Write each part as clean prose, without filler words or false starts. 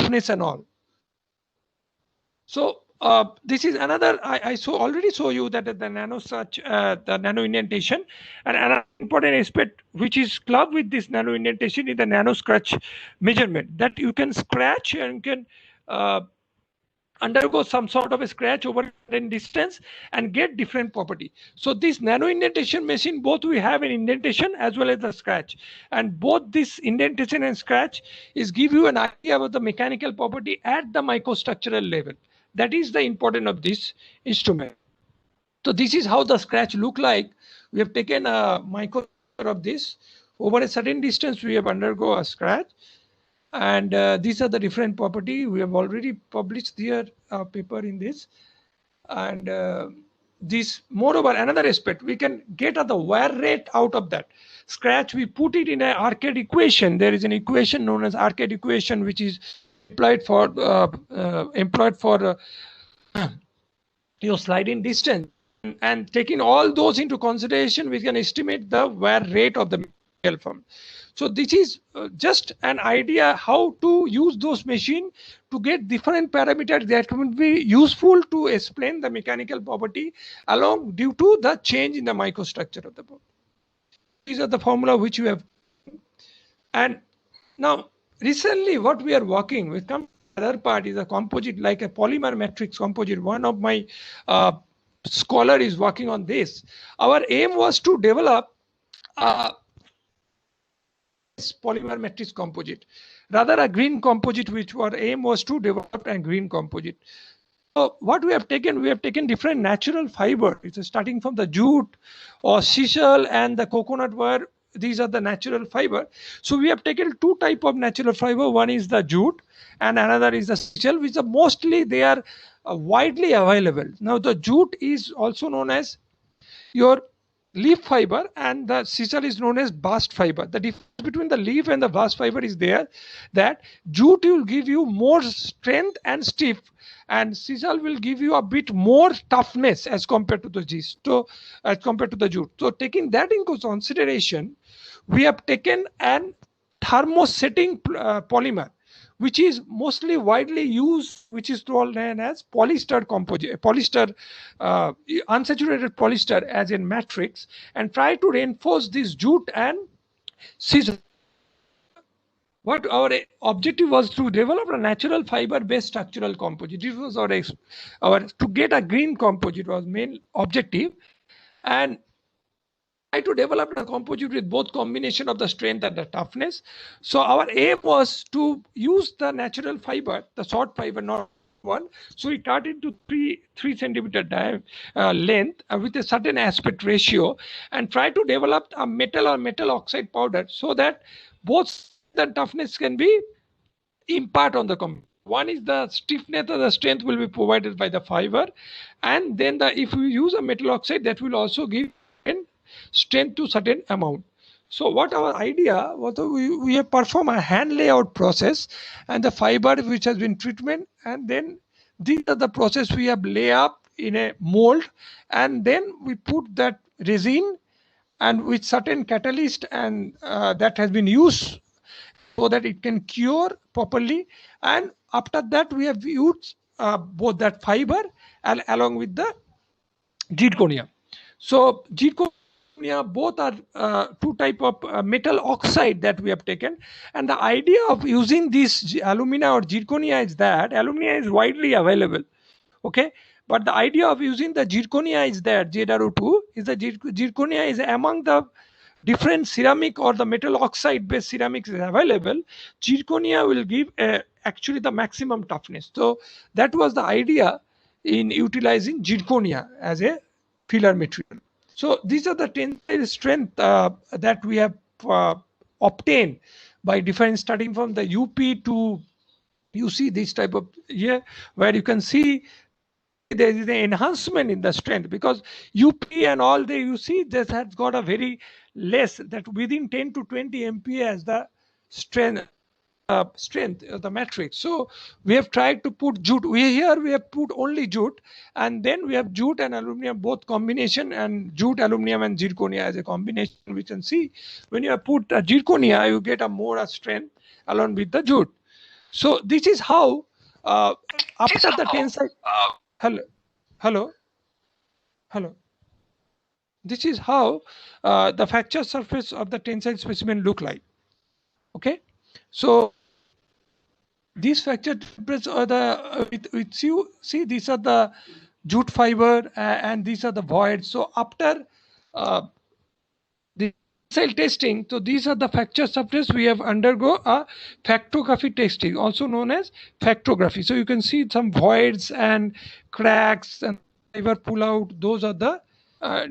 toughness and all. So this is another, I already show you that the nano such the nano indentation, and another important aspect which is clubbed with this nano indentation is the nano scratch measurement, that you can scratch and can uh, undergo some sort of a scratch over a distance and get different property. So this nano indentation machine, both we have an indentation as well as the scratch, and both this indentation and scratch is give you an idea about the mechanical property at the microstructural level. That is the importance of this instrument. So this is how the scratch look like. We have taken a micro of this over a certain distance. We have undergo a scratch, and these are the different property. We have already published here a paper in this, and this moreover another aspect we can get the wear rate out of that scratch. We put it in an arcade equation. There is an equation known as arcade equation which is employed for your sliding distance, and taking all those into consideration, we can estimate the wear rate of the material film. So this is just an idea how to use those machine to get different parameters that will be useful to explain the mechanical property along due to the change in the microstructure of the bone. These are the formula which you have. And now recently what we are working with, other part is a composite, like a polymer matrix composite. One of my scholar is working on this. Our aim was to develop polymer matrix composite, rather a green composite, which our aim was to develop a green composite. So what we have taken different natural fiber. It's starting from the jute or sisal and the coconut wire. These are the natural fiber. So we have taken two type of natural fiber. One is the jute and another is the sisal, which are mostly they are widely available. Now the jute is also known as your leaf fiber, and the sisal is known as bast fiber. The difference between the leaf and the bast fiber is there that jute will give you more strength and stiff, and sisal will give you a bit more toughness as compared to the gist. So as compared to the jute. So taking that into consideration, we have taken an thermosetting polymer, which is mostly widely used, which is known as polyester composite, polyester, unsaturated polyester as in matrix, and try to reinforce this jute and sisal. What our objective was to develop a natural fiber-based structural composite. This was our to get a green composite was main objective, and try to develop a composite with both combination of the strength and the toughness. So our aim was to use the natural fiber, the short fiber, not one. So we cut into 3 centimeter length with a certain aspect ratio, and try to develop a metal or metal oxide powder so that both the toughness can be impart on the composite. One is the stiffness or the strength will be provided by the fiber, and then if we use a metal oxide, that will also give strength to certain amount. So what our idea was, we have performed a hand layout process, and the fiber which has been treatment, and then these are the process we have lay up in a mold, and then we put that resin and with certain catalyst, and that has been used so that it can cure properly. And after that we have used both that fiber and along with the zirconia. So zirconia both are two type of metal oxide that we have taken, and the idea of using this alumina or zirconia is that alumina is widely available, okay, but the idea of using the zirconia is that ZrO2 is the zirconia is among the different ceramic or the metal oxide based ceramics is available. Zirconia will give actually the maximum toughness. So that was the idea in utilizing zirconia as a filler material. So these are the tensile strength that we have obtained by different starting from the UP to you see this type of here where you can see there is an enhancement in the strength, because UP and all they you see this has got a very less, that within 10 to 20 MPa as the strength of the matrix. So we have tried to put jute. We have put only jute, and then we have jute and aluminum both combination, and jute, aluminum and zirconia as a combination. We can see when you have put a zirconia, you get a more strength along with the jute. So this is how after the tensile, hello. This is how the fracture surface of the tensile specimen look like. Okay, so these fracture surface are the with you see, these are the jute fiber and these are the voids. So after the tensile testing, so these are the fracture surface we have undergo a fractography testing, also known as fractography. So you can see some voids and cracks and fiber pull out. Those are the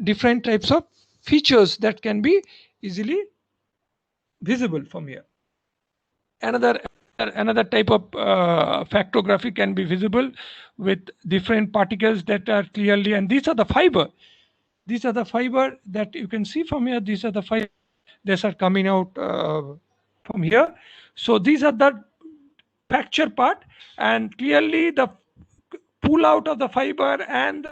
different types of features that can be easily visible from here. Another type of fractography can be visible with different particles that are clearly, and these are the fiber. These are the fiber that you can see from here. These are the fiber that are coming out from here. So these are the fracture part, and clearly the pull out of the fiber and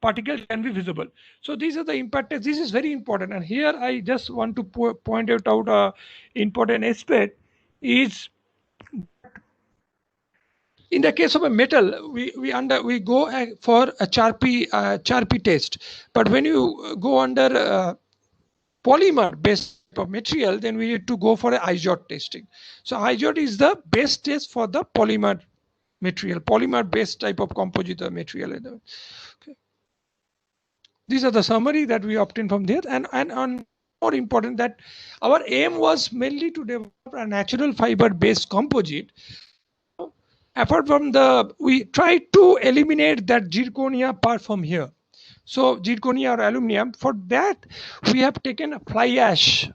particles can be visible. So these are the impact. This is very important, and here I just want to point out a important aspect is, in the case of a metal, we go for a Charpy test, but when you go under polymer based of material, then we need to go for a IJOT testing. So IJOT is the best test for the polymer material, polymer based type of composite material. Okay. These are the summary that we obtained from there, and on more important that our aim was mainly to develop a natural fiber based composite. Apart from we tried to eliminate that zirconia part from here. So zirconia or aluminum, for that we have taken a fly ash,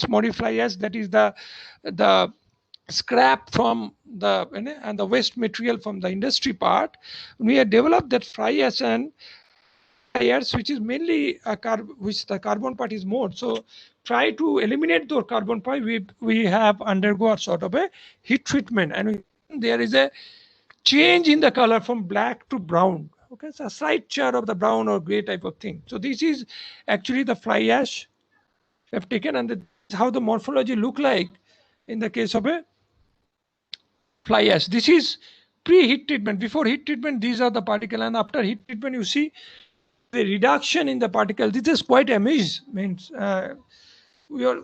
modified fly ash, that is the scrap from the waste material from the industry part. We have developed that fly ash and which is mainly which the carbon part is more. So try to eliminate the carbon part. We have undergo a sort of a heat treatment, and there is a change in the color from black to brown. Okay, so a slight shade of the brown or gray type of thing. So this is actually the fly ash we have taken, and this is how the morphology look like in the case of a fly ash. This is pre-heat treatment. Before heat treatment, these are the particle, and after heat treatment, you see the reduction in the particle. This is quite amazing. Means we are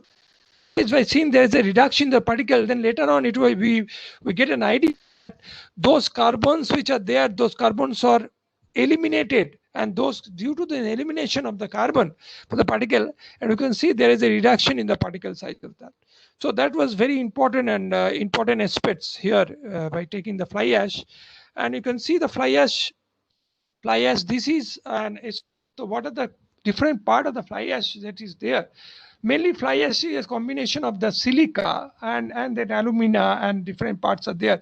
by seeing there is a reduction in the particle. Then later on, it will we get an idea. Those carbons which are there, those carbons are eliminated, and those due to the elimination of the carbon for the particle, and you can see there is a reduction in the particle size of that. So that was very important, and important aspects here by taking the fly ash. And you can see the fly ash. This is so what are the different part of the fly ash that is there? Mainly fly ash is a combination of the silica and then alumina, and different parts are there.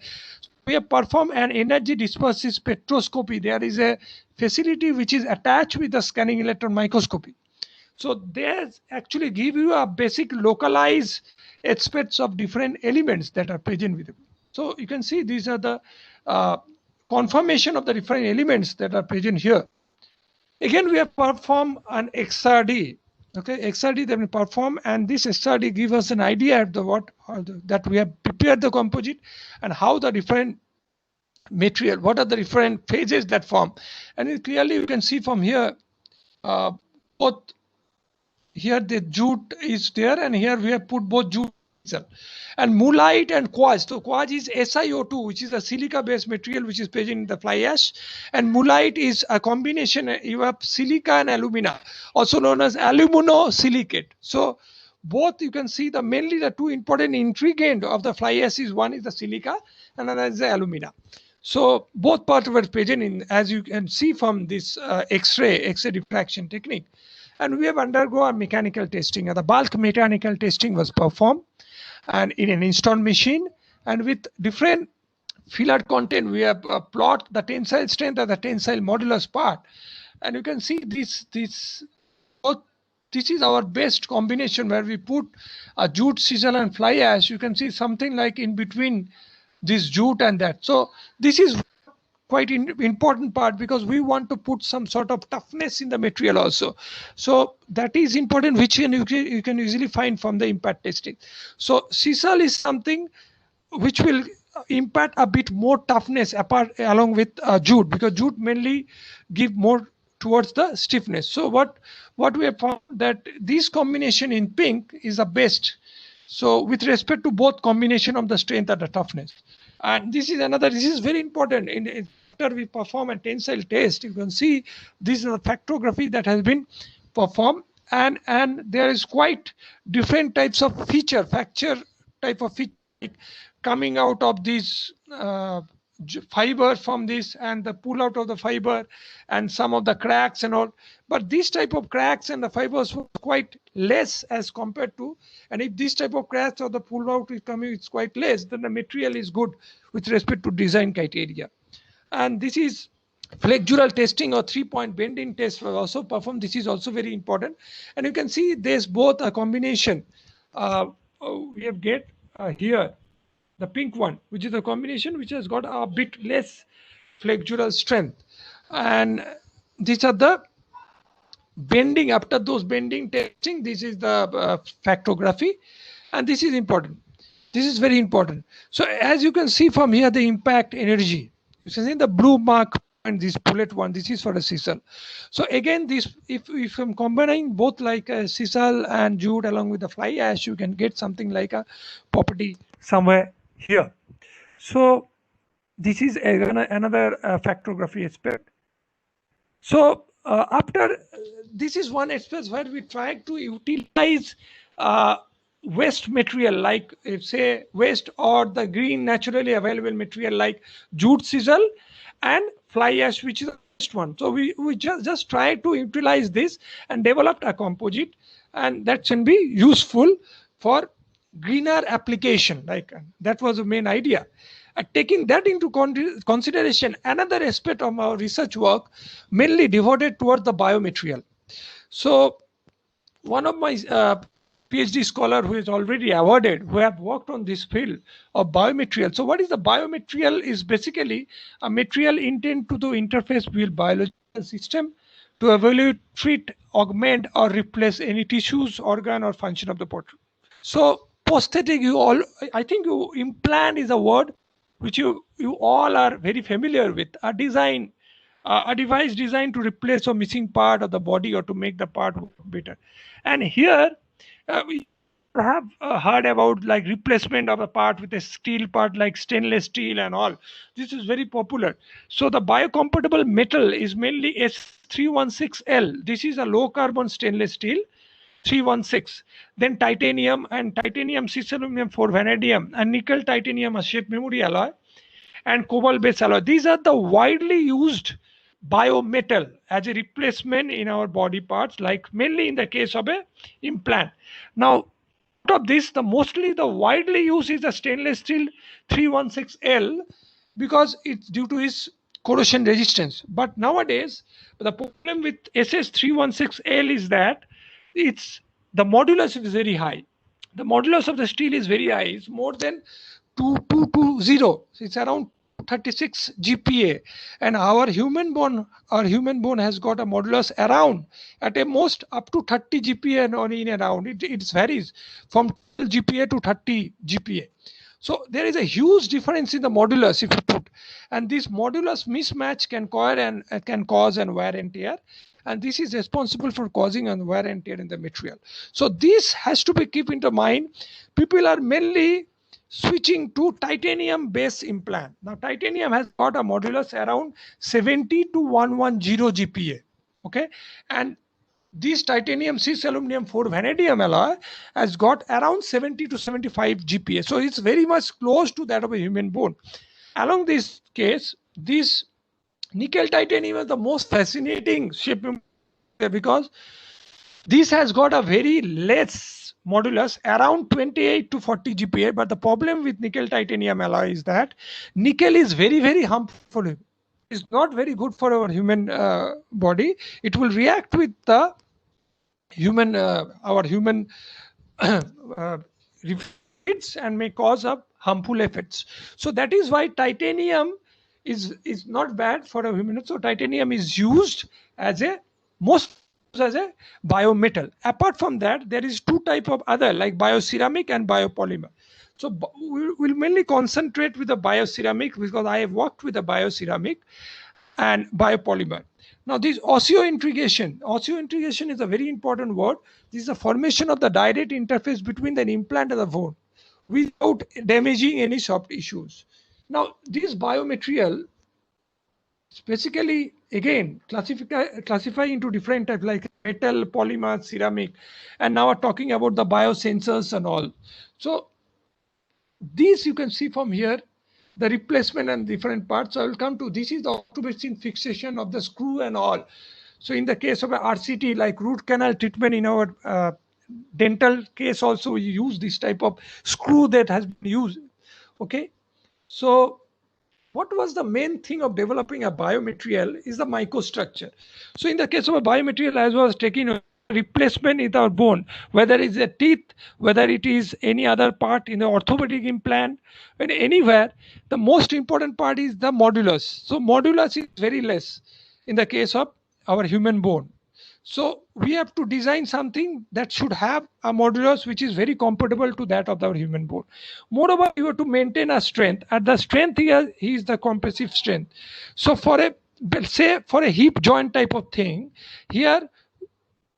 We have performed an energy dispersive spectroscopy. There is a facility which is attached with the scanning electron microscopy. So they actually give you a basic localized aspects of different elements that are present with it. So you can see these are the confirmation of the different elements that are present here. Again, we have performed an XRD. Okay, XRD that we perform, and this XRD gives us an idea of that we have prepared the composite and how the different material, what are the different phases that form. And clearly you can see from here, both here the jute is there, and here we have put both jute and mullite and quartz. So quartz is SiO2, which is a silica based material which is present in the fly ash, and mullite is a combination. You have silica and alumina, also known as aluminosilicate. So both, you can see mainly the two important ingredients of the fly ash is, one is the silica and another is the alumina. So both parts were present in, as you can see from this X-ray diffraction technique. And we have undergone mechanical testing, and the bulk mechanical testing was performed and in an installed machine, and with different filler content we have plot the tensile strength and the tensile modulus part. And you can see this is our best combination, where we put a jute, sisal and fly ash. You can see something like in between this jute and that. So this is quite important part, because we want to put some sort of toughness in the material also. So that is important, which you can easily find from the impact testing. So sisal is something which will impart a bit more toughness apart along with jute, because jute mainly give more towards the stiffness. So what we have found that this combination in pink is the best. So with respect to both combination of the strength and the toughness, and this is very important after we perform a tensile test, you can see this is a factography that has been performed, and there is quite different types of fracture type of feature coming out of these fiber from this, and the pull out of the fiber and some of the cracks and all. But this type of cracks and the fibers were quite less as compared to, and if this type of cracks or the pull out is coming, it's quite less, then the material is good with respect to design criteria. And this is flexural testing or 3-point bending test was also performed. This is also very important, and you can see there's both a combination. We have get here the pink one, which is a combination which has got a bit less flexural strength, and these are the bending. After those bending testing, this is the factography, and this is important. This is very important. So as you can see from here, the impact energy, you can see the blue mark and this bullet one, this is for a sisal. So again, this if I'm combining both like a sisal and jute along with the fly ash, you can get something like a property somewhere here. So this is another factography aspect. So after this is one aspect where we try to utilize waste material like say waste or the green naturally available material like jute sisal and fly ash, which is the best one. So we just try to utilize this and developed a composite, and that can be useful for greener application. Like that was the main idea. Taking that into consideration, another aspect of our research work mainly devoted towards the biomaterial. So one of my PhD scholar who is already awarded, who have worked on this field of biomaterial. So what is the biomaterial? Is basically a material intended to interface with biological system to evaluate, treat, augment, or replace any tissues, organ, or function of the body. So prosthetic, I think implant is a word which you all are very familiar with. A device designed to replace a missing part of the body or to make the part better. And here we have heard about like replacement of a part with a steel part like stainless steel and all. This is very popular. So the biocompatible metal is mainly S316L. This is a low carbon stainless steel. 316, then titanium and titanium cis aluminum 4 vanadium and nickel titanium shape memory alloy and cobalt based alloy. These are the widely used biometal as a replacement in our body parts, like mainly in the case of a implant. Now out of this, the widely used is the stainless steel 316L because it's due to its corrosion resistance. But nowadays the problem with SS316L is that the modulus is very high. The modulus of the steel is very high. It's more than 2220. It's around 36 GPa, and our human bone has got a modulus around at a most up to 30 GPa and in around. It varies from 12 GPa to 30 GPa. So there is a huge difference in the modulus if you put, and this modulus mismatch can cause and wear and tear. And this is responsible for causing and wear and tear in the material. So this has to be kept into mind. People are mainly switching to titanium based implant. Now titanium has got a modulus around 70 to 110 GPa. Okay, and this titanium cis aluminum 4 vanadium alloy has got around 70 to 75 GPa. So it's very much close to that of a human bone. Along this case, this nickel titanium is the most fascinating shape because this has got a very less modulus around 28 to 40 GPa. But the problem with nickel titanium alloy is that nickel is very, very harmful. It's not very good for our human body. It will react with the human our human effects and may cause up harmful effects. So that is why titanium is not bad for a human. So titanium is used as a biometal. Apart from that, there is two type of other like bioceramic and biopolymer. So we'll mainly concentrate with the bioceramic because I have worked with the bioceramic and biopolymer. Now this osseointegration is a very important word. This is the formation of the direct interface between the implant and the bone without damaging any soft tissues. Now this biomaterial basically again classify into different types like metal, polymer, ceramic, and now we're talking about the biosensors and all. So these you can see from here, the replacement and different parts. So I will come to this is the octopacine fixation of the screw and all. So in the case of a RCT, like root canal treatment in our dental case also, we use this type of screw that has been used. Okay, so what was the main thing of developing a biomaterial is the microstructure. So in the case of a biomaterial, as I was taking a replacement in our bone, whether it's a teeth, whether it is any other part in the orthopedic implant, and anywhere, the most important part is the modulus. So modulus is very less in the case of our human bone. So we have to design something that should have a modulus which is very comparable to that of our human bone. Moreover, you have to maintain a strength. At the strength here is the compressive strength. So for a say for a hip joint type of thing, here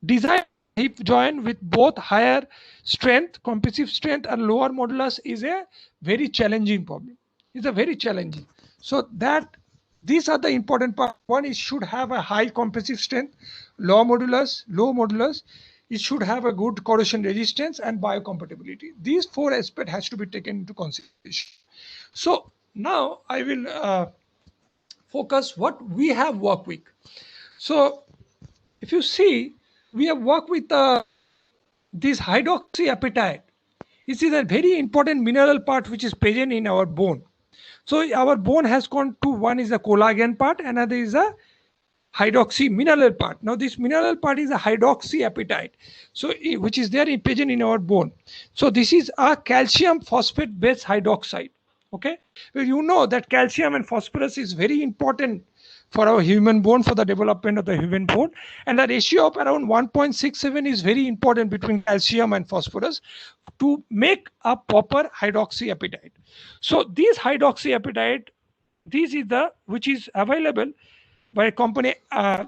design hip joint with both higher strength, compressive strength, and lower modulus is a very challenging problem. It's a very challenging. So that these are the important part. One is should have a high compressive strength, low modulus. It should have a good corrosion resistance and biocompatibility. These four aspects has to be taken into consideration. So now I will focus what we have worked with. So if you see, we have worked with this hydroxyapatite. This is a very important mineral part which is present in our bone. So our bone has gone to one is the collagen part, another is a hydroxy mineral part. Now this mineral part is a hydroxyapatite, so which is there present in our bone. So this is a calcium phosphate based hydroxide. Okay, well, you know that calcium and phosphorus is very important for our human bone, for the development of the human bone, and the ratio of around 1.67 is very important between calcium and phosphorus to make a proper hydroxyapatite. So this hydroxyapatite, this is the which is available by a company,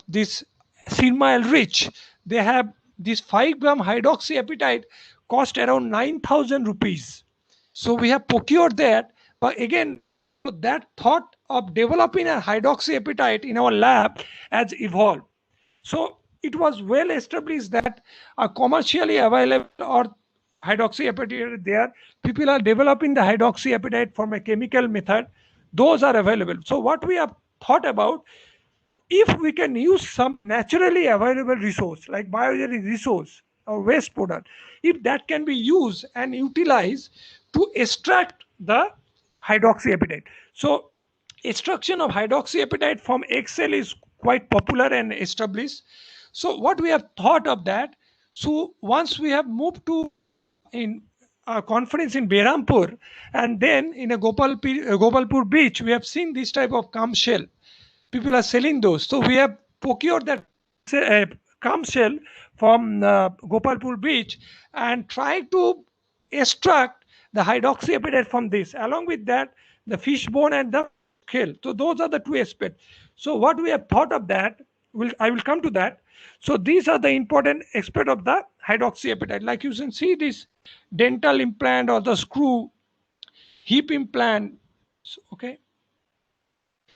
this Sirma Elrich. They have this 5-gram hydroxyapatite cost around 9,000 rupees. So we have procured that, but again, that thought of developing a hydroxyapatite in our lab has evolved. So it was well established that a commercially available or hydroxyapatite there, people are developing the hydroxyapatite from a chemical method. Those are available. So what we have thought about, if we can use some naturally available resource like biogenic resource or waste product, if that can be used and utilized to extract the hydroxyapatite. So extraction of hydroxyapatite from egg cell is quite popular and established. So what we have thought of that, so once we have moved to in a conference in Behrampur, and then in a Gopalpur beach, we have seen this type of calm shell. People are selling those. So we have procured that calm shell from Gopalpur beach and try to extract the hydroxyapatite from this. Along with that, the fish bone and the shell. So those are the two aspects. So what we have thought of that, I will come to that. So these are the important aspect of the hydroxyapatite. Like you can see this dental implant or the screw, hip implant. Okay.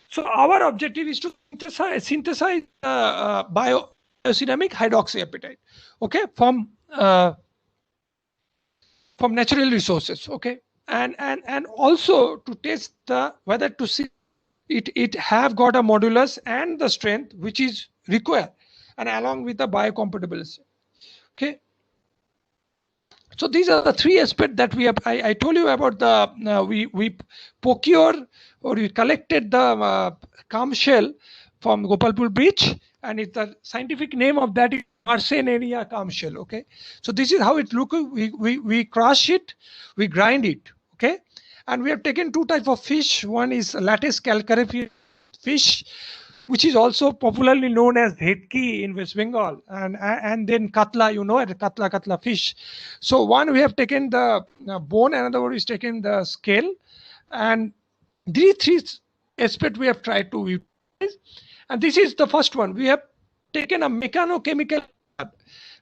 So our objective is to synthesize bioceramic hydroxyapatite, okay, from natural resources, okay, and also to test the whether to see it have got a modulus and the strength which is required, and along with the biocompatibility, okay. So these are the three aspects that we have. I told you about the we procure or we collected the calm shell from Gopalpur beach, and it's the scientific name of that is Marsenaria calm shell. Okay, so this is how it looks. We crush it, we grind it. Okay, and we have taken two types of fish. One is Lattes calcareous fish, which is also popularly known as bhetki in West Bengal, and then katla, katla fish. So one we have taken the bone, another one is taken the scale, and these three aspects we have tried to utilize. And this is the first one. We have taken a mechanochemical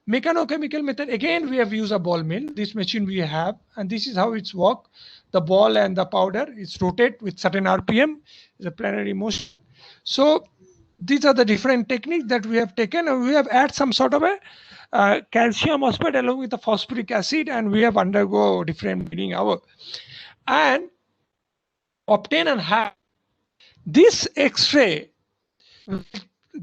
method. Again, we have used a ball mill. This machine we have, and this is how it's work. The ball and the powder is rotate with certain RPM, the planetary motion. So these are the different techniques that we have taken, and we have added some sort of a calcium phosphate along with the phosphoric acid, and we have undergo different bleeding hour and obtain and have this X-ray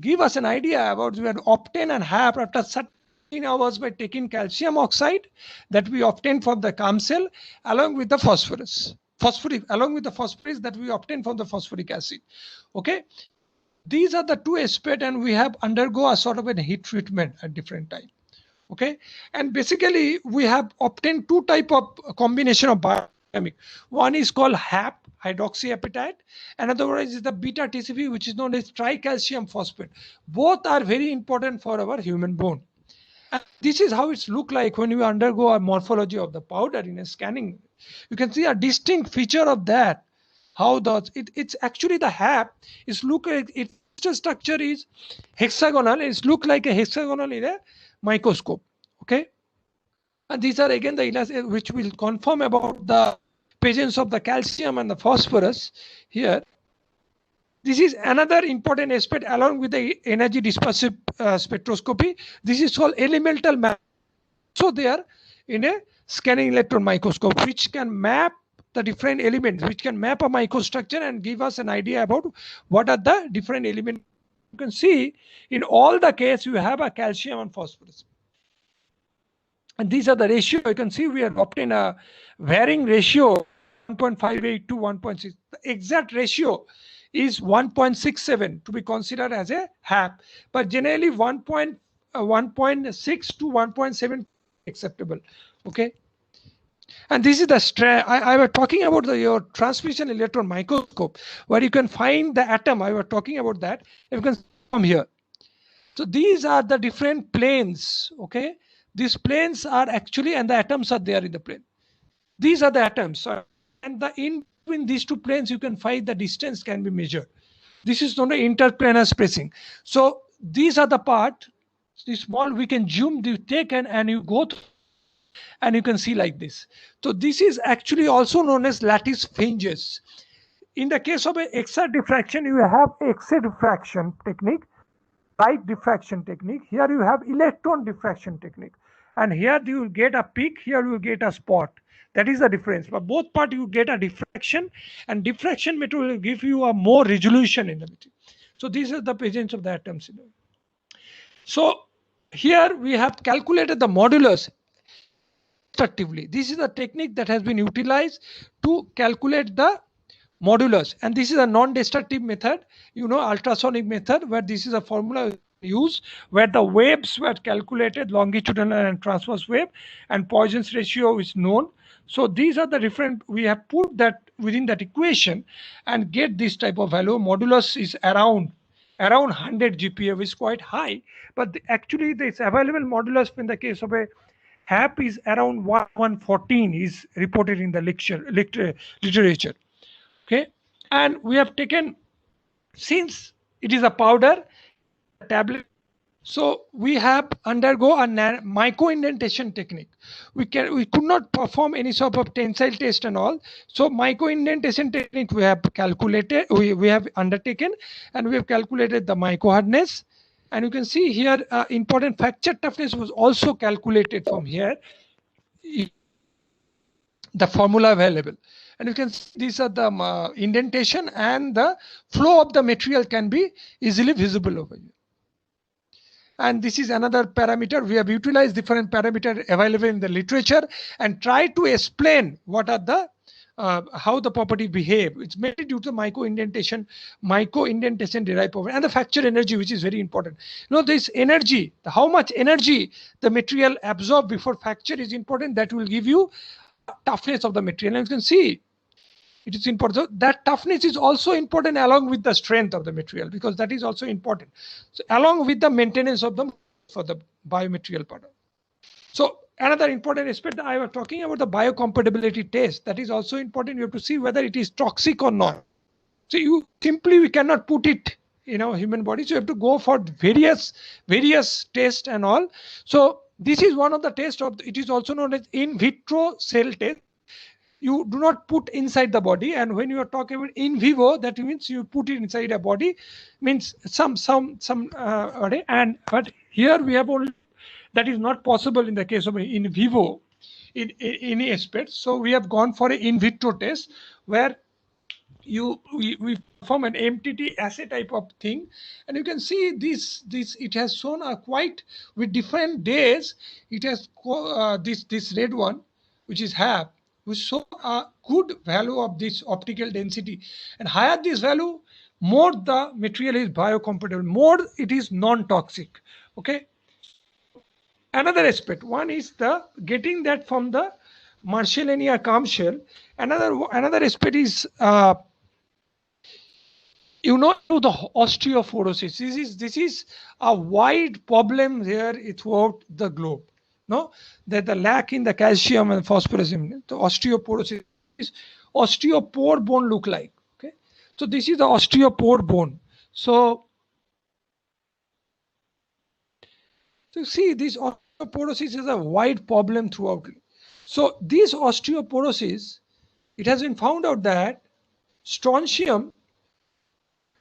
give us an idea about we have obtain and have after 13 hours by taking calcium oxide that we obtain from the calm cell along with the phosphoric that we obtain from the phosphoric acid. Okay, these are the two aspects, and we have undergo a sort of a heat treatment at different time. Okay, and basically we have obtained two type of combination of biochemic. One is called HAP, hydroxyapatite. Another one is the beta TCP, which is known as tricalcium phosphate. Both are very important for our human bone. And this is how it's look like when you undergo a morphology of the powder in a scanning. You can see a distinct feature of that. How does it's actually the HAP is look like its structure is hexagonal. It's look like a hexagonal in a microscope. Okay, and these are again the which will confirm about the presence of the calcium and the phosphorus here. This is another important aspect along with the energy dispersive spectroscopy. This is called elemental map. So they are in a scanning electron microscope, which can map the different elements, which can map a microstructure and give us an idea about what are the different elements. You can see in all the case you have a calcium and phosphorus. And these are the ratio. You can see we have obtained a varying ratio 1.58 to 1.6. The exact ratio is 1.67 to be considered as a HAP, but generally 1.6 to 1.7 acceptable. Okay. And this is the I was talking about your transmission electron microscope, where you can find the atom. I was talking about that. You can come here. So these are the different planes. Okay, these planes are actually, and the atoms are there in the plane. These are the atoms, and in between these two planes, you can find the distance can be measured. This is known as interplanar spacing. So these are the part. This small we can zoom, you take and you go through, and you can see like this. So this is actually also known as lattice fringes. In the case of a X-ray diffraction, you have X-ray diffraction technique, light diffraction technique. Here you have electron diffraction technique, and here you will get a peak, here you will get a spot. That is the difference. But both part you get a diffraction, and diffraction method will give you a more resolution in the material. So this is the presence of the atoms. So here we have calculated the modulus destructively. This is a technique that has been utilized to calculate the modulus, and this is a non-destructive method, ultrasonic method, where this is a formula used where the waves were calculated, longitudinal and transverse wave, and Poisson's ratio is known. So these are the different, we have put that within that equation and get this type of value. Modulus is around 100 GPa, which is quite high, but actually this available modulus in the case of a HAP is around 114 is reported in the literature. Okay, and we have taken, since it is a powder tablet, so we have undergo a micro indentation technique. We could not perform any sort of tensile test and all. So micro indentation technique we have calculated, we have undertaken, and we have calculated the micro hardness. And you can see here important fracture toughness was also calculated from here. The formula available. And you can see these are the indentation, and the flow of the material can be easily visible over here. And this is another parameter. We have utilized different parameters available in the literature and try to explain what are the how the property behave. It's mainly due to micro indentation derived power, and the fracture energy, which is very important. This energy, how much energy the material absorb before fracture is important. That will give you toughness of the material. And you can see It is important. So that toughness is also important along with the strength of the material, because that is also important. So along with the maintenance of the for the biomaterial part. So another important aspect, I was talking about the biocompatibility test. That is also important. You have to see whether it is toxic or not. So we cannot put it in our human body. So you have to go for various tests and all. So this is one of the tests of, it is also known as in vitro cell test. You do not put inside the body, and when you are talking about in vivo, that means you put it inside a body, means and but here we have only, that is not possible in the case of in vivo in any aspect. So we have gone for an in vitro test where we perform an MTT assay type of thing, and you can see this it has shown a quite with different days. It has this red one, which is HAP, which show a good value of this optical density, and higher this value, more the material is biocompatible, more it is non-toxic. Okay. Another aspect, one is the getting that from the Marshallania calm shell. Another aspect is the osteoporosis. This is a wide problem here throughout the globe. No, that the lack in the calcium and phosphorus, the osteoporosis is osteopore bone look like. Okay, so this is the osteopore bone. So see, this osteoporosis is a wide problem throughout. So this osteoporosis, it has been found out that strontium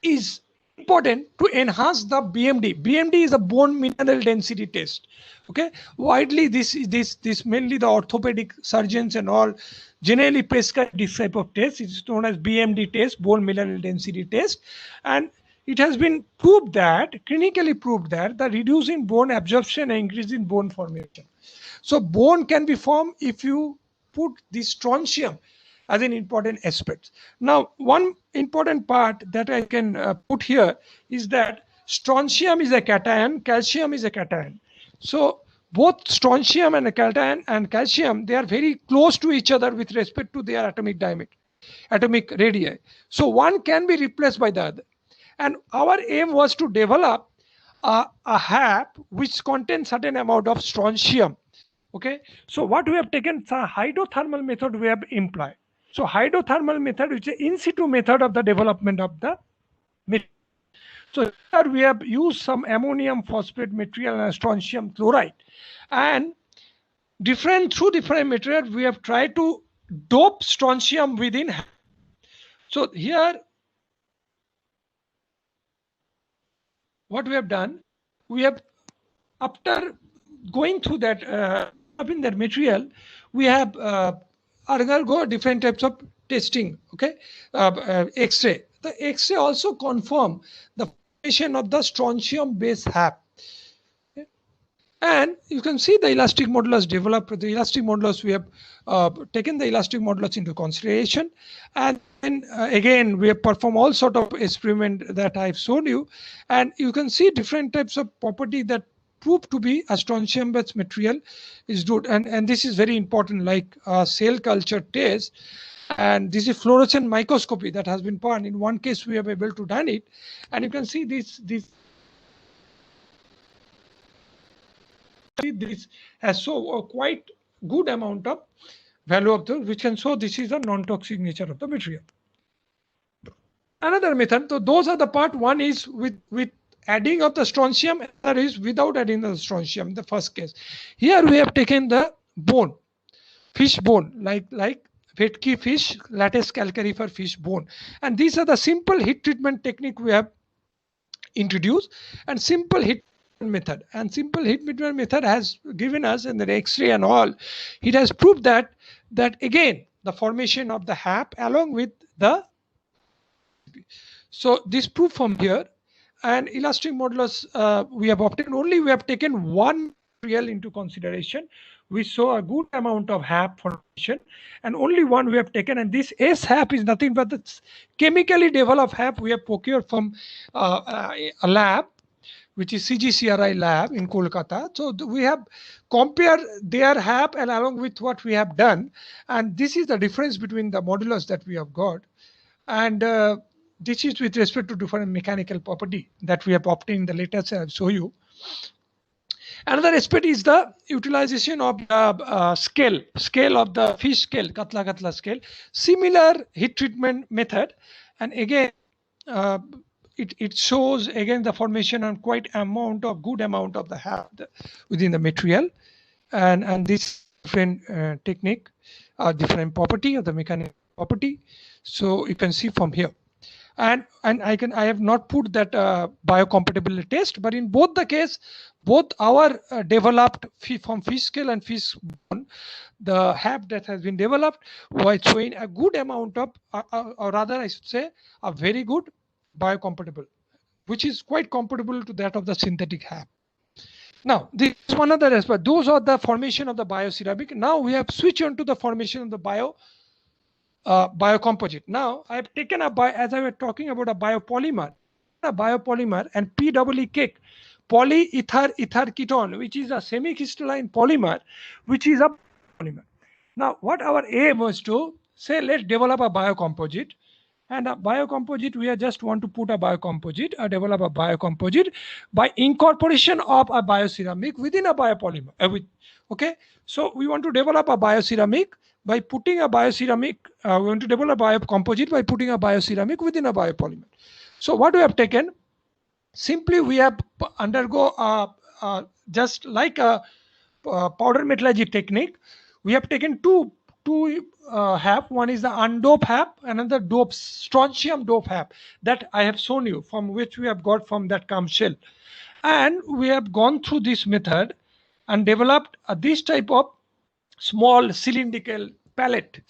is important to enhance the BMD. BMD is a bone mineral density test. Okay, widely this mainly the orthopedic surgeons and all generally prescribe this type of test. It is known as BMD test, bone mineral density test, and it has been proved that, clinically proved that, the reducing bone absorption and increasing bone formation. So bone can be formed if you put this strontium as an important aspect. Now, one important part that I can put here is that strontium is a cation, calcium is a cation. So both strontium and a cation and calcium, they are very close to each other with respect to their atomic diameter, atomic radii. So one can be replaced by the other. And our aim was to develop a HAP which contains certain amount of strontium. Okay, so what we have taken, a hydrothermal method we have employed. So hydrothermal method, which is in situ method of the development of the material. So here we have used some ammonium phosphate material and strontium chloride, and through different materials we have tried to dope strontium within. So here what we have done, we have, after going through that in that material, we have undergo different types of testing. Okay, X-ray. The X-ray also confirm the formation of the strontium based HAP. Okay. And you can see the elastic modulus developed. The elastic modulus, we have taken the elastic modulus into consideration, and then again we have performed all sort of experiment that I've shown you, and you can see different types of property that proved to be a strontium based material is good, and this is very important, like cell culture test, and this is fluorescent microscopy that has been done. In one case we have able to done it, and you can see this has so quite good amount of value of the, which can show this is a non-toxic nature of the material. Another method, so those are the part. One is with adding of the strontium, other is without adding the strontium, the first case. Here we have taken the bone, fish bone, like Vetki fish, Lattes calcarifer fish bone, and these are the simple heat treatment technique we have introduced, and simple heat method, and simple heat treatment method has given us in the X-ray and all, it has proved that again the formation of the HAP along with the, so this proof from here. And elastic modulus we have obtained, only we have taken one material into consideration. We saw a good amount of HAP formation, and only one we have taken, and this S-HAP is nothing but the chemically developed HAP we have procured from a lab which is CGCRI lab in Kolkata. So we have compared their HAP and along with what we have done. And this is the difference between the modulus that we have got. And this is with respect to different mechanical property that we have obtained in the latest I'll show you. Another aspect is the utilization of the scale of the fish scale, katla scale, similar heat treatment method. And again, uh, it shows again the formation and quite good amount of the HAP within the material. And this different technique, different property of the mechanical property. So you can see from here. And I have not put that biocompatibility test, but in both the case, both our developed from fish scale and fish bone, the HAP that has been developed was showing a good amount of, or rather I should say, a very good biocompatible, which is quite comparable to that of the synthetic HAP. Now, this is one other aspect. Those are the formation of the bioceramic. Now we have switched on to the formation of the biocomposite. Now I have taken as I was talking about a biopolymer and PEE polyether ether ketone, which is a semi-crystalline polymer, which is a polymer. Now what our aim was to say, let's develop a biocomposite. And a biocomposite, we just want to put a biocomposite, develop a biocomposite by incorporation of a bioceramic within a biopolymer. Okay, so we want to develop a bioceramic by putting a bioceramic, we want to develop a biocomposite by putting a bioceramic within a biopolymer. So what we have taken, simply we have undergo just like a powder metallurgy technique. We have taken two HAP. One is the undoped HAP, another strontium dope HAP that I have shown you, from which we have got from that CAM shell. And we have gone through this method and developed this type of small cylindrical pallet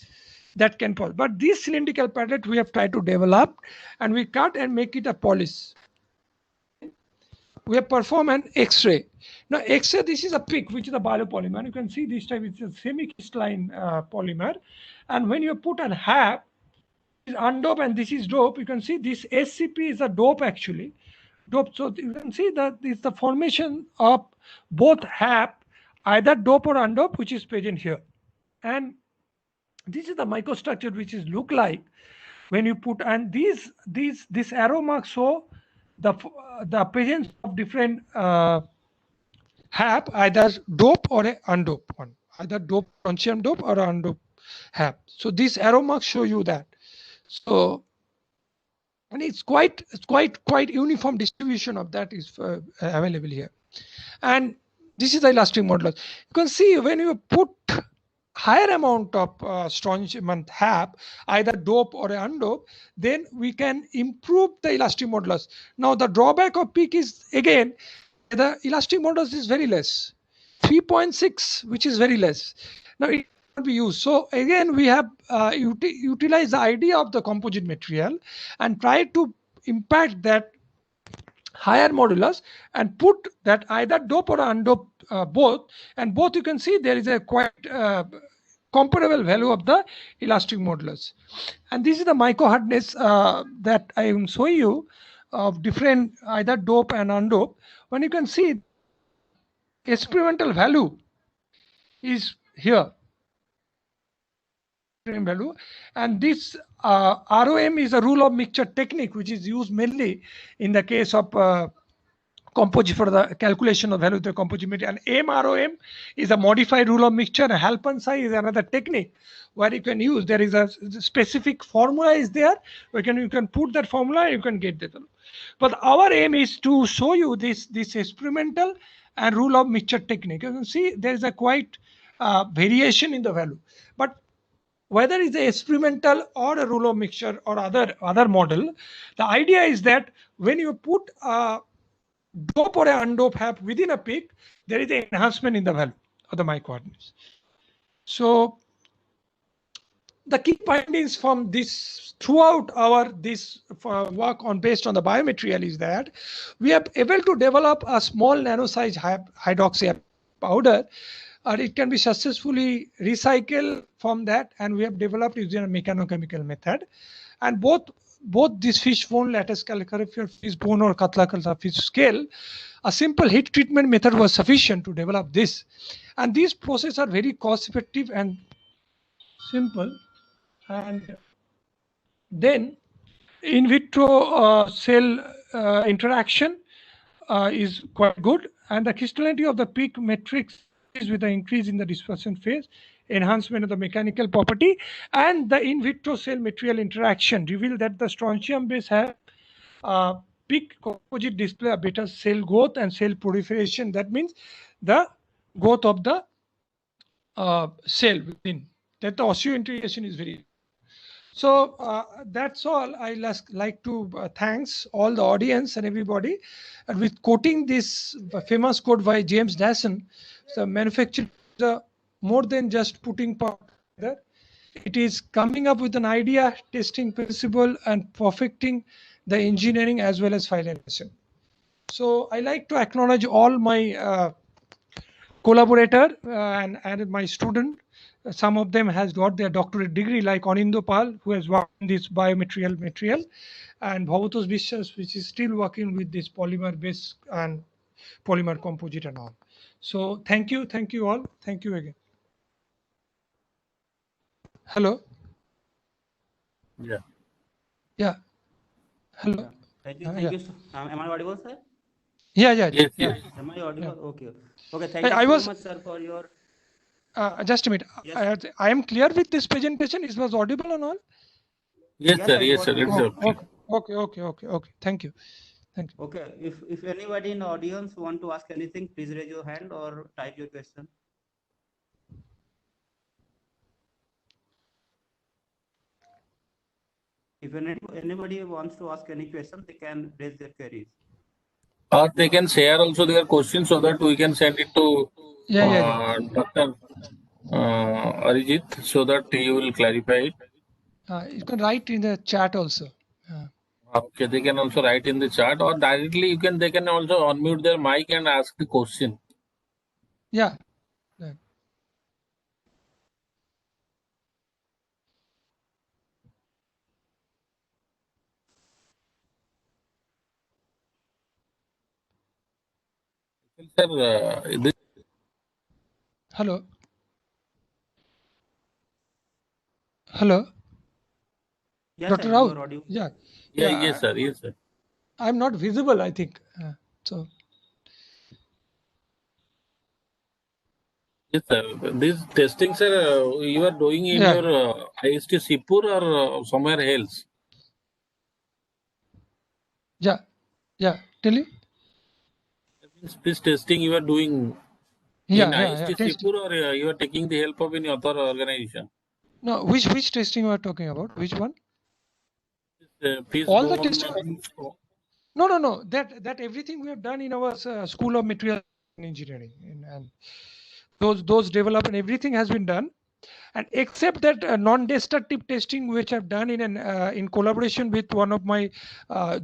that can polish. But this cylindrical pallet we have tried to develop, and we cut and make it a polish. We have performed an X-ray. Now X-ray, this is a PEEK, which is a biopolymer. You can see this type is a semi-crystalline polymer. And when you put an HAP, is undoped and this is dope, you can see this SCP is a dope actually. Dope. So you can see that is the formation of both HAP, either dope or undoped, which is present here. And this is the microstructure which is look like when you put, and this arrow marks show the presence of different HAP, either dope or a undoped one, either dope, strontium dope or undoped HAP. So these arrow marks show you that. So, and it's quite uniform distribution of that is available here. And this is the elastic modulus. You can see when you put higher amount of strontium and HAP, either dope or undoped, then we can improve the elastic modulus. Now the drawback of PEEK is, again, the elastic modulus is very less, 3.6, which is very less. Now it be used. So again, we have utilized the idea of the composite material and try to impact that higher modulus and put that either dope or undoped both, and both you can see there is a quite comparable value of the elastic modulus. And this is the micro hardness that I will show you of different either dope and undoped. When you can see experimental value is here. Value, and this ROM is a rule of mixture technique, which is used mainly in the case of composite for the calculation of value of the composite material. And MROM is a modified rule of mixture. Halpan-Sai is another technique where you can use, there is a specific formula is there, you can put that formula and you can get that. But our aim is to show you this experimental and rule of mixture technique. You can see there is a quite variation in the value, but whether it's a experimental or a rule of mixture or other model, the idea is that when you put a dope or an undoped HAP within a PEEK, there is an enhancement in the value of the microhardness. So the key findings from this throughout our work on based on the biomaterial is that we are able to develop a small nano size hydroxy powder, or it can be successfully recycled from that, and we have developed using a mechanochemical method. And both both this fish bone, lattice calcareous fish bone or katla fish scale, a simple heat treatment method was sufficient to develop this. And these processes are very cost effective and simple. And then in vitro cell interaction is quite good, and the crystallinity of the peak matrix is with the increase in the dispersion phase, enhancement of the mechanical property, and the in vitro cell material interaction reveal that the strontium base have peak composite display a better cell growth and cell proliferation. That means the growth of the cell within, that the osseointegration is very. So that's all. I like to thanks all the audience and everybody. And with quoting this famous quote by James Dyson, the manufacturer is more than just putting part together. It is coming up with an idea, testing principle, and perfecting the engineering as well as finalization. So I like to acknowledge all my collaborator and my student. Some of them has got their doctorate degree, like Anindo Pal, who has worked in this biomaterial material, and Bhavatos Vishwas, which is still working with this polymer base and polymer composite and all. So thank you all. Thank you again. Hello. Yeah. Yeah. Hello. Yeah. Thank you. Thank you. Am I audible, sir? Yeah. Yes. Am I audible? Yeah. Okay. Okay. Thank I you was- so much, sir, for your. Just a minute. Yes. I am clear with this presentation. It was audible and all. Yes, Yes, sir. sir, Yes, it sir. was It's Okay. Okay. Thank you. Okay. If anybody in the audience want to ask anything, please raise your hand or type your question. If anybody wants to ask any question, they can raise their queries. Or they can share also their questions so that we can send it to Dr. Arijit so that he will clarify it. You can write in the chat also. Okay, they can also write in the chat or directly they can also unmute their mic and ask the question. Yeah. Sir, Hello. Yes, Dr. sir, Rao. you are audible. Yeah. yes, sir. I'm not visible, I think. So. Yes, sir. This testing, sir, you are doing in your IST Sipur or somewhere else? Yeah. Tell me. This testing you are doing in IST Sipur or you are taking the help of any other organization? No, which testing you are talking about? Which one? Please all go the testing. No. That everything we have done in our School of Material Engineering, and those development, everything has been done, and except that non-destructive testing which I've done in collaboration with one of my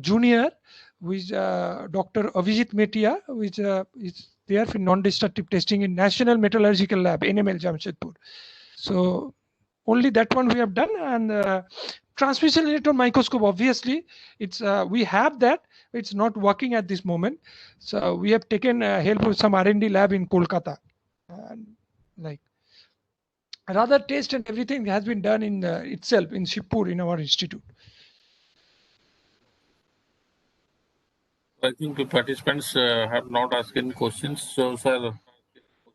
junior, which Dr. Avijit Metia, which is there for non-destructive testing in National Metallurgical Lab, NML Jamshedpur. So only that one we have done, and transmission electron microscope, obviously it's we have that, it's not working at this moment, so we have taken help of some R&D lab in Kolkata, and like rather test and everything has been done in itself in Shibpur in our institute. I think the participants have not asked any questions. So, sir,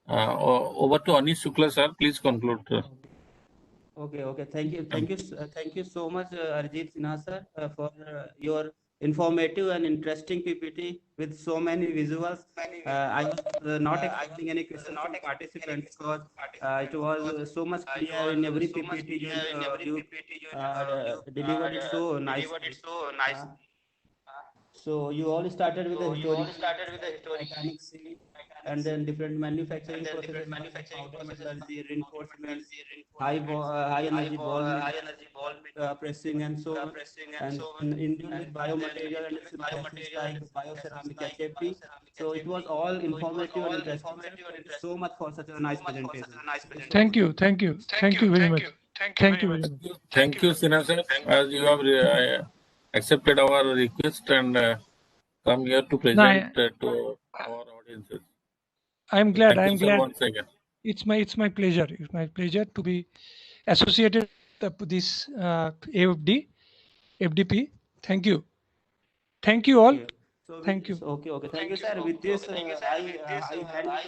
over to Anish Shukla, sir. Please conclude. Okay. Thank you so much, Arijit Sinha sir, for your informative and interesting PPT with so many visuals. I was not expecting any questions from participants because it was so much clear in every PPT you delivered it so nicely. So you all started with the historical mechanics, and then different manufacturing processes, powder metallurgy, reinforcement, high energy ball pressing, and so on. And in deal with biomaterial and synthesis like bioceramic HFT. So it was all informative and interesting. Sir. Thank you so much for such a nice presentation. Thank you very much. Thank you very much. Thank you, Sinha sir. As you have accepted our request and come here to present to our audiences. I'm glad. Thank I'm you, sir, glad. once again. It's my pleasure. It's my pleasure to be associated with this AFD, FDP. Thank you. Thank you all. Okay. So Thank you. okay. Thank you, sir. With this, I hand it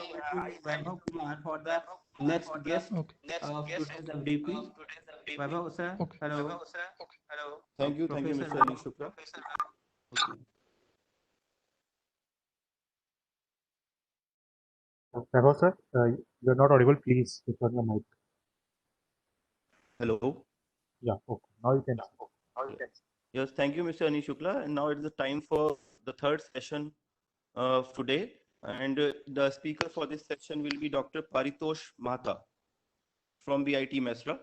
over to Vaibhav Kumar for the next guest Okay. of today's FDP. Vaibhav, sir. Okay. Hello. Thank you, Professor Mr. Anish Shukla. Okay. Vaibhav sir, you're not audible. Please switch on your mic. Hello. Yeah, okay. Now you can. Yes, thank you, Mr. Anish Shukla. And now it is the time for the third session of today. And the speaker for this session will be Dr. Paritosh Mahta from BIT Mesra.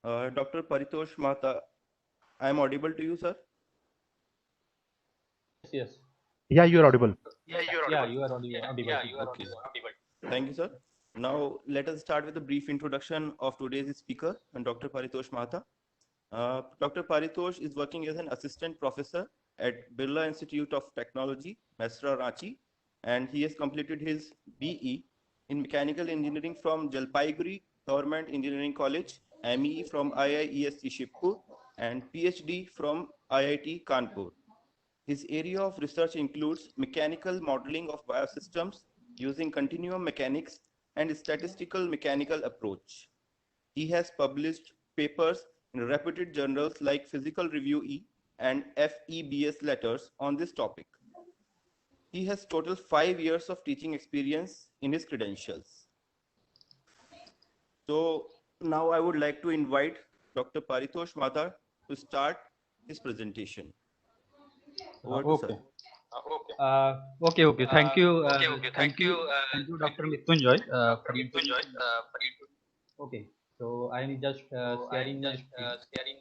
Dr. Paritosh Mahta, I am audible to you, sir? Yes. Yeah, you're audible. Yeah, you are audible. Okay. Thank you, sir. Now, let us start with a brief introduction of today's speaker, and Dr. Paritosh Mahta. Dr. Paritosh is working as an assistant professor at Birla Institute of Technology, Mesra, Ranchi, and he has completed his BE in Mechanical Engineering from Jalpaiguri Government Engineering College, ME from IIESC Shibpur, and PhD from IIT Kanpur. His area of research includes mechanical modeling of biosystems using continuum mechanics and statistical mechanical approach. He has published papers in reputed journals like Physical Review E and FEBS letters on this topic. He has total 5 years of teaching experience in his credentials. So now I would like to invite Dr. Paritosh Mahta to start his presentation. Over to sir. Okay. Thank you. Thank you, Dr. Mrityunjoy, for introducing. Okay. So I am just sharing my screen.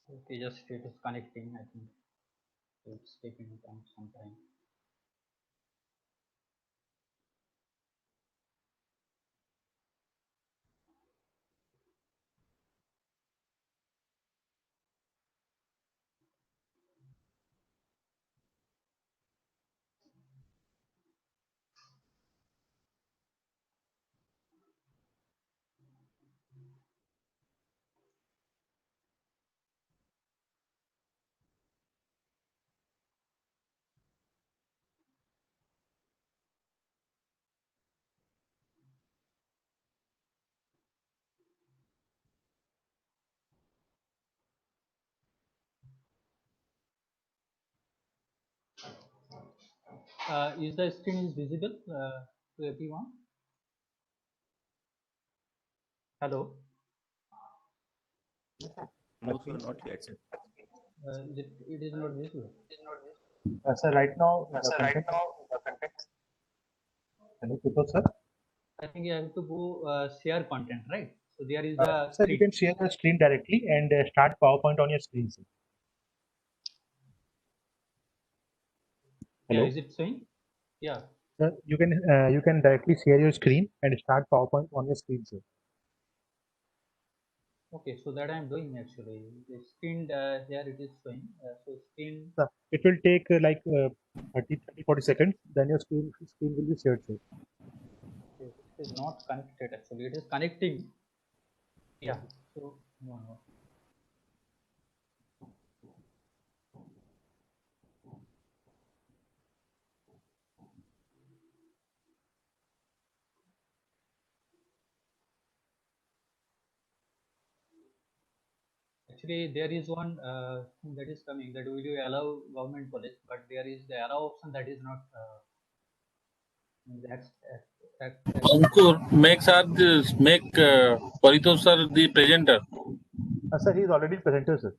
Okay, just it is connecting. I think it's taking some time. Is the screen is visible to everyone? Hello. No, sir, not yet. It is not visible. Sir, right now, the context. Hello, Pito, sir. I think you have to go share content, right? So there is a Sir, you can share the screen directly and start PowerPoint on your screen. Sir. Hello. Yeah, is it showing? Yeah. Sir, you can directly share your screen and start PowerPoint on your screen, sir. Okay, so that I am doing actually. The screen here it is showing. So screen. Sir, it will take like 30, 40 seconds. Then your screen will be shared, sir. It is not connected actually. It is connecting. Yeah. So no. Actually, there is one that is coming that will you allow government college, but there is the allow option that is not. Ankur, make Paritosh sir the presenter. Sir, he is already presenter, sir.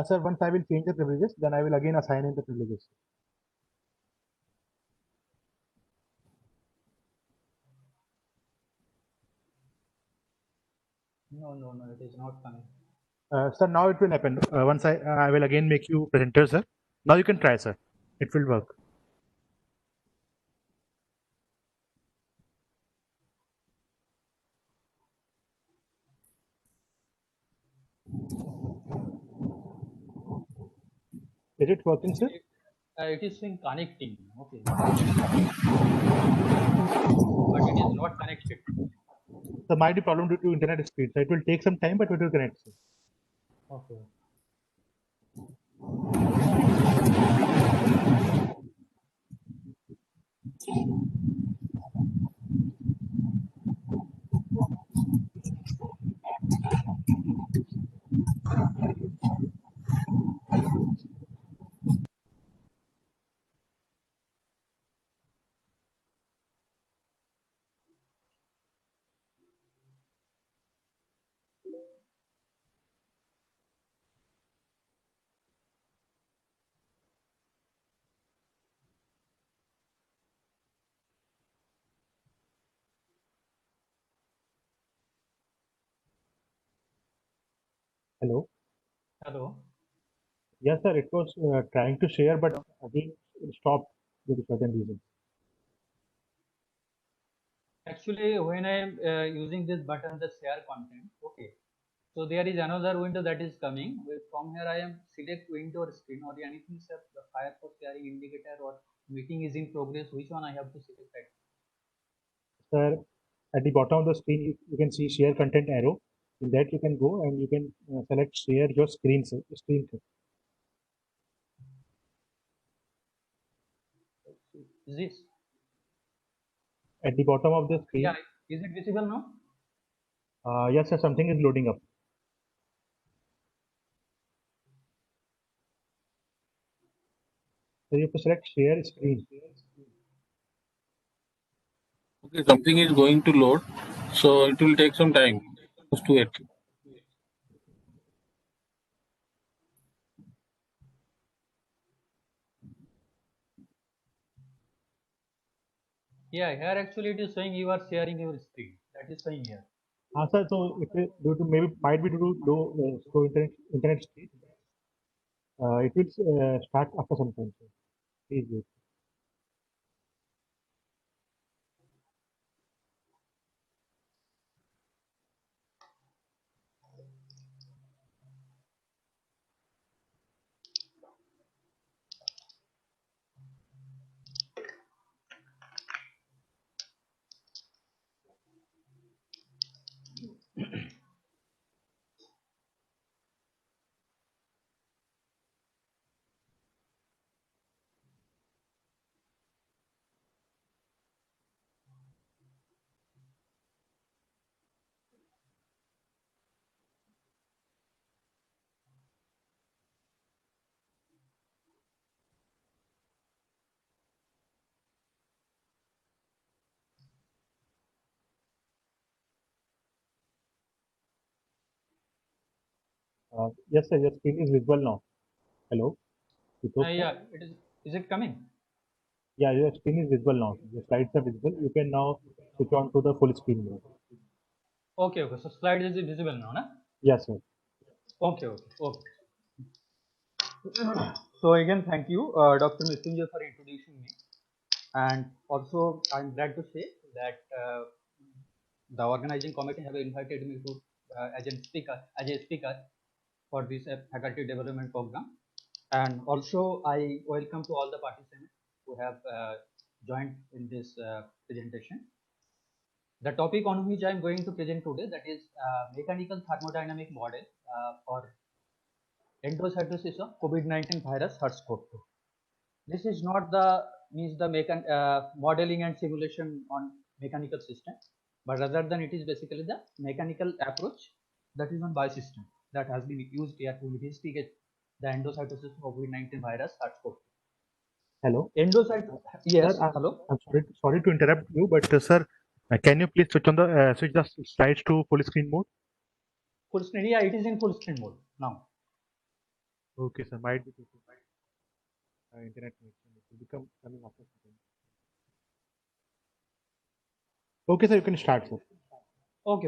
Sir, once I will change the privileges, then I will again assign him the privileges. No, it is not coming. Sir, now it will happen. Once I will again make you presenter, sir. Now you can try, sir. It will work. Is it working, sir? It is saying connecting. Okay. But it is not connected. There might be problem due to internet speed. So it will take some time, but it will connect, sir. Okay. Hello. Hello. Yes, sir. It was trying to share, but again it stopped due to certain reason. Actually, when I am using this button, the share content, okay. So there is another window that is coming. From here, I am select window or screen or anything, sir. The Firefox sharing indicator or meeting is in progress. Which one I have to select? Right? Sir, at the bottom of the screen, you can see share content arrow. In that, you can go and you can select share your screen, sir. Screen, sir. Is this? At the bottom of the screen. Yeah. Is it visible now? Yes, sir. Something is loading up. So you have to select share screen. Okay, something is going to load, so it will take some time. Just wait. Yeah, here actually it is showing you are sharing your screen. That is showing here. Sir, so it will due to might be due to low slow internet speed. It will start after some time. Sir. Please wait. Yes, sir. Your screen is visible now. Hello. Yeah, it is. Is it coming? Yeah, your screen is visible now. Your slides are visible. You can now switch on to the full screen mode. Okay. So slide is visible now, na? Yes, sir. Okay. So again, thank you, Dr. Mrityunjay, for introducing me. And also, I'm glad to say that the organizing committee have invited me to as a speaker for this faculty development program. And also, I welcome to all the participants who have joined in this presentation. The topic on which I am going to present today, that is mechanical thermodynamic model for endocytosis of COVID-19 virus SARS-CoV-2. This is not the modeling and simulation on mechanical system, but rather than it is basically the mechanical approach that is on biosystem that has been used here to investigate the endocytosis of COVID-19 virus SARS-CoV-2. Hello. Yes. Sir, Hello. I'm sorry to interrupt you, but sir, can you please switch the slides to full screen mode? Full screen. Yeah, it is in full screen mode now. Okay, sir. Might be due to internet connection. It will become coming after some time. Okay, sir. You can start, sir. Okay.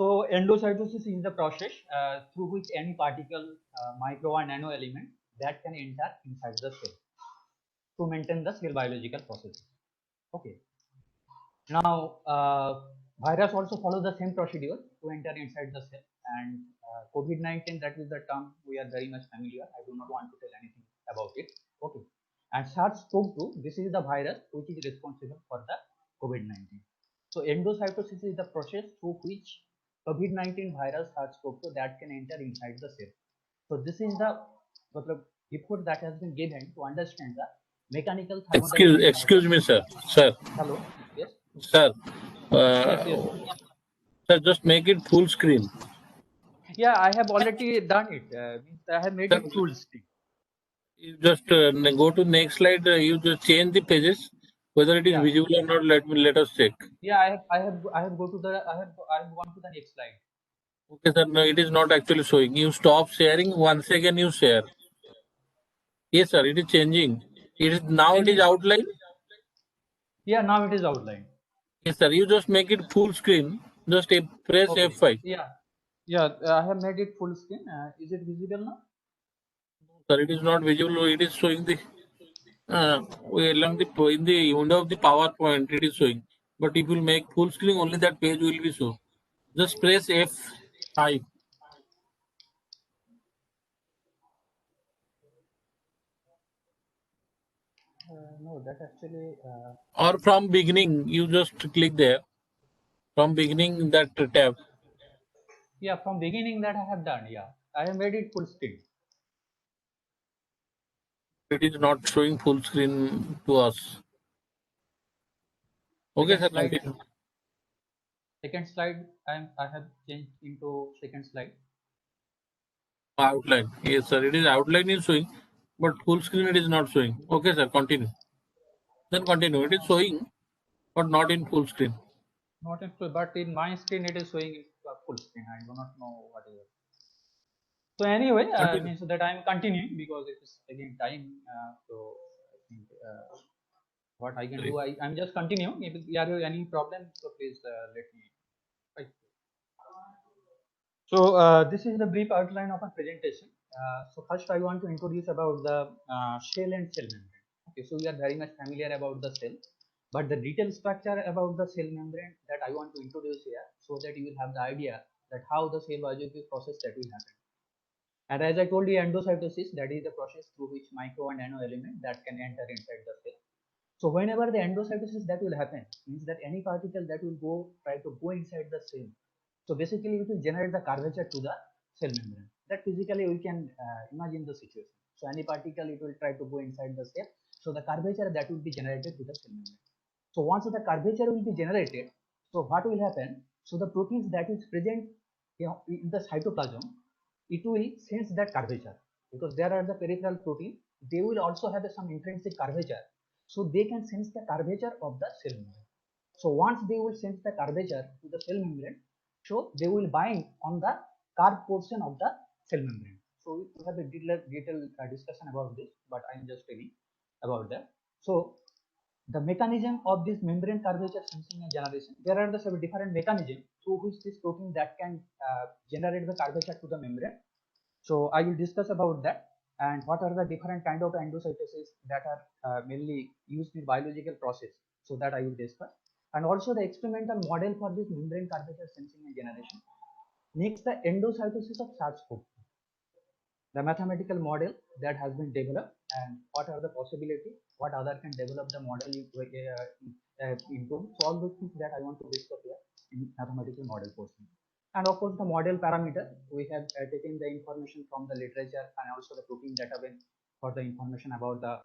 So endocytosis is the process through which any particle, micro or nano element that can enter inside the cell to maintain the cell biological processes. Okay. Now, virus also follows the same procedure to enter inside the cell, and COVID-19, that is the term we are very much familiar. I do not want to tell anything about it. Okay. And SARS-CoV-2, this is the virus which is responsible for the COVID-19. So endocytosis is the process through which COVID-19 virus SARS-CoV-2 that can enter inside the cell. So this is the report that has been given to understand the mechanical thermodynamics. Excuse me, sir. Sir. Hello. Yes. Sir. Yes. Yes. Sir, just make it full screen. Yeah, I have already done it. I have made it full screen. You just go to next slide. You just change the pages. Whether it is visible or not, let us check. Yeah, I have gone to the next slide. Okay, sir. No, it is not actually showing. You stop sharing. Once again, you share. Yes, sir. It is changing. It is now. It is outline. Yeah, now it is outlined. Yes, sir. You just make it full screen. Just press F5. Yeah, yeah. I have made it full screen. Is it visible now? Sir, it is not visible. It is showing the along the in the window of the PowerPoint. It is showing. But if you make full screen, only that page will be shown. Just press F5. No, that actually. Or from beginning, you just click there. From beginning that tab. Yeah, from beginning that I have done. Yeah, I have made it full screen. It is not showing full screen to us. Okay, sir. Continue. Second slide, I have changed into second slide. Outline. Yes, sir. It is outline is showing, but full screen it is not showing. Okay, sir. Continue. Then continue. It is showing, but not in full screen. Not in full, but in my screen it is showing in full screen. I do not know what is it. So anyway, means that I am continuing because it is taking time. So I think what I can do, I'm just continuing. If you have any problem, so please let me. Right. So this is the brief outline of a presentation. So first I want to introduce about the shell and cell membrane. Okay, so we are very much familiar about the cell, but the detailed structure about the cell membrane that I want to introduce here, so that you will have the idea that how the cell biological process that will happen. And as I told you, endocytosis, that is the process through which micro and nano element that can enter inside the cell. So whenever the endocytosis that will happen, means that any particle that will try to go inside the cell. So basically it will generate the curvature to the cell membrane. That physically we can imagine the situation. So any particle it will try to go inside the cell. So the curvature that will be generated to the cell membrane. So once the curvature will be generated, so what will happen? So the proteins that is present in the cytoplasm, it will sense that curvature, because there are the peripheral protein. They will also have some intrinsic curvature, so they can sense the curvature of the cell membrane. So once they will sense the curvature to the cell membrane, so they will bind on the curved portion of the cell membrane. So we have a detailed discussion about this, but I am just telling about that. So the mechanism of this membrane curvature sensing and generation, there are the several different mechanisms through which this protein that can generate the curvature to the membrane. So I will discuss about that, and what are the different kind of endocytosis that are mainly used in biological process. So that I will discuss, and also the experimental model for this membrane curvature sensing and generation. Next, the endocytosis of SARS-CoV, the mathematical model that has been developed, and what are the possibilities, what other can develop the model improve. So all those things that I want to discuss here in mathematical model portion. And of course the model parameter, we have taken the information from the literature and also the protein database for the information about the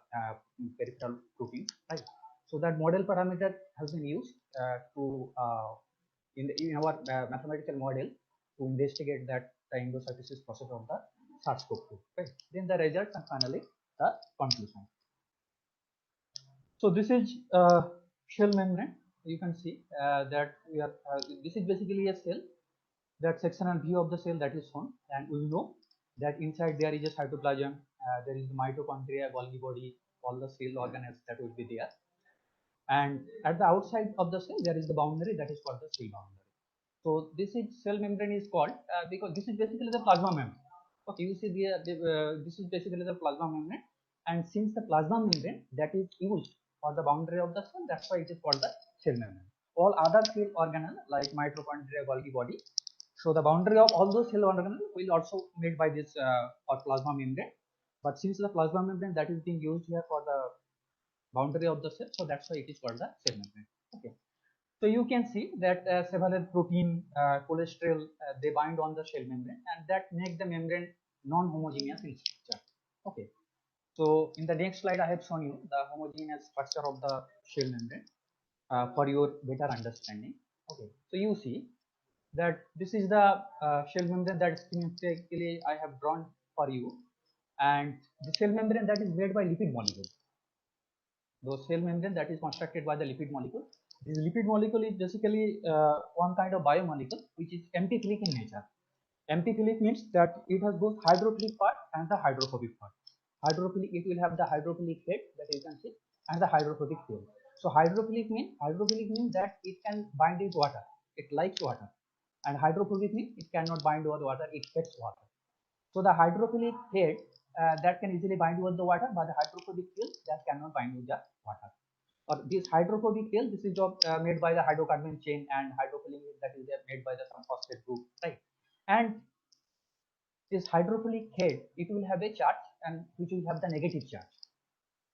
peripheral protein, right? So that model parameter has been used in our mathematical model to investigate that the endocytosis process of the SARS-CoV-2, right? Then the results and finally the conclusion. So this is shell membrane. You can see that we are this is basically a cell. That sectional view of the cell that is shown, and we know that inside there is a cytoplasm, there is the mitochondria, Golgi body, all the cell organelles that will be there, and at the outside of the cell there is the boundary that is called the cell boundary. So this is cell membrane is called because this is basically the plasma membrane. Okay, you see this is basically the plasma membrane, and since the plasma membrane that is used for the boundary of the cell, that's why it is called the cell membrane. All other cell organelles like mitochondria, Golgi body, so the boundary of all those cell organelles will also made by this or plasma membrane. But since the plasma membrane that is being used here for the boundary of the cell, so that's why it is called the cell membrane. Okay. So you can see that several protein, cholesterol, they bind on the cell membrane, and that make the membrane non-homogeneous in structure. Okay. So in the next slide, I have shown you the homogeneous structure of the cell membrane for your better understanding. Okay. So you see that this is the cell membrane that schematically I have drawn for you, and the cell membrane that is made by lipid molecule. The cell membrane that is constructed by the lipid molecule. This lipid molecule is basically one kind of biomolecule which is amphiphilic in nature. Amphiphilic means that it has both hydrophilic part and the hydrophobic part. Hydrophilic, it will have the hydrophilic head that you can see, and the hydrophobic tail. So hydrophilic means that it can bind with water. It likes water, and hydrophobic means it cannot bind with water. It hates water. So the hydrophilic head that can easily bind with the water, but the hydrophobic tail that cannot bind with the water. Or this hydrophobic tail, this is made by the hydrocarbon chain, and hydrophilic that is made by the some phosphate group, right? And this hydrophilic head, it will have a charge, and which will have the negative charge.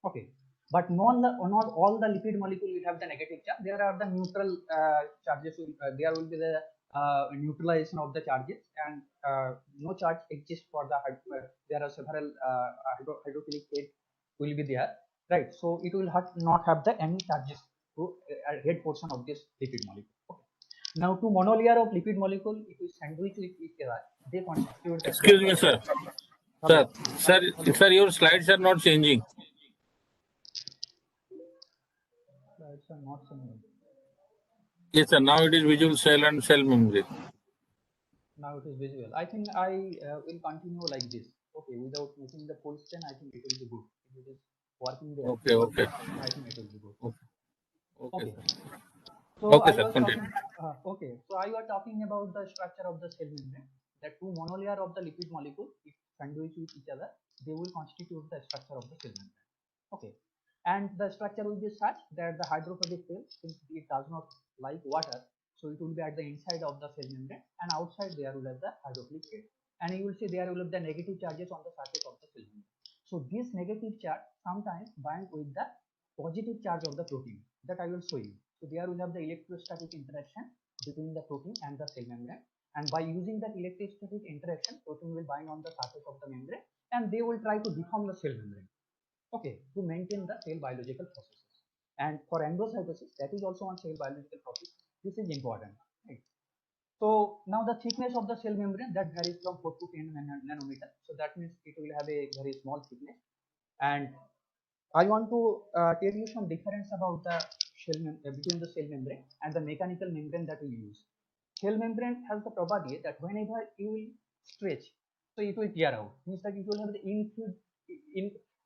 Okay, but not all the lipid molecule will have the negative charge. There are the neutral charges. There will be the neutralization of the charges, and no charge exists for the there are several hydrophilic head will be there, right? So it will not have the any charges to head portion of this lipid molecule. Okay. Now, two monolayer of lipid molecule, if we sandwich with each other, they constitute the Excuse me, sir. Hello. Sir, your slides are not changing. Slides are not similar. Yes, sir. Now it is visual cell and cell membrane. Now it is visual. I think I will continue like this. Okay, without making the full screen, I think it will be good. If it is working there, Okay. I think it will be good. Okay. Okay. So Okay, I sir, was continue. talking. Okay, so I was talking about the structure of the cell membrane. The two monolayer of the lipid molecule, if sandwich with each other, they will constitute the structure of the cell membrane. Okay, and the structure will be such that the hydrophobic tail, since it does not like water, so it will be at the inside of the cell membrane, and outside there will have the hydrophilic tail, and you will see there will have the negative charges on the surface of the cell membrane. So this negative charge sometimes bind with the positive charge of the protein, that I will show you. So there will have the electrostatic interaction between the protein and the cell membrane, and by using that electrostatic interaction, protein will bind on the surface of the membrane, and they will try to deform the cell membrane, okay, to maintain the cell biological processes. And for endocytosis, that is also one cell biological process. This is important, right? So now the thickness of the cell membrane that varies from 4 to 10 nanometer. So that means it will have a very small thickness. And I want to tell you some difference about the between the cell membrane and the mechanical membrane that we use. Cell membrane has the property that whenever you will stretch, so it will tear out. Means that it will have the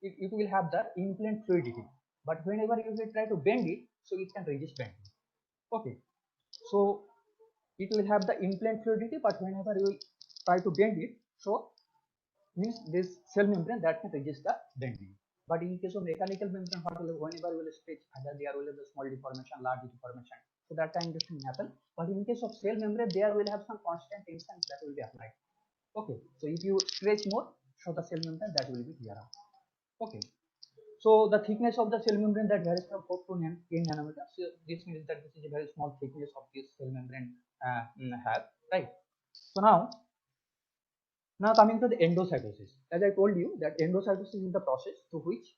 it will have the in-plane fluidity. But whenever you will try to bend it, so it can resist bending. Okay, so it will have the in-plane fluidity, but whenever you try to bend it, so means this cell membrane that can resist the bending. But in case of mechanical membrane, whenever you will stretch, either there will have a small deformation, large deformation, so that kind of thing happen. But in case of cell membrane, there will have some constant tension that will be applied. Okay, so if you stretch more, so the cell membrane that will be tear out. Okay, so the thickness of the cell membrane that varies from 4 to 10 nanometers. So this means that this is a very small thickness of this cell membrane have, right? So now coming to the endocytosis, as I told you that endocytosis is the process through which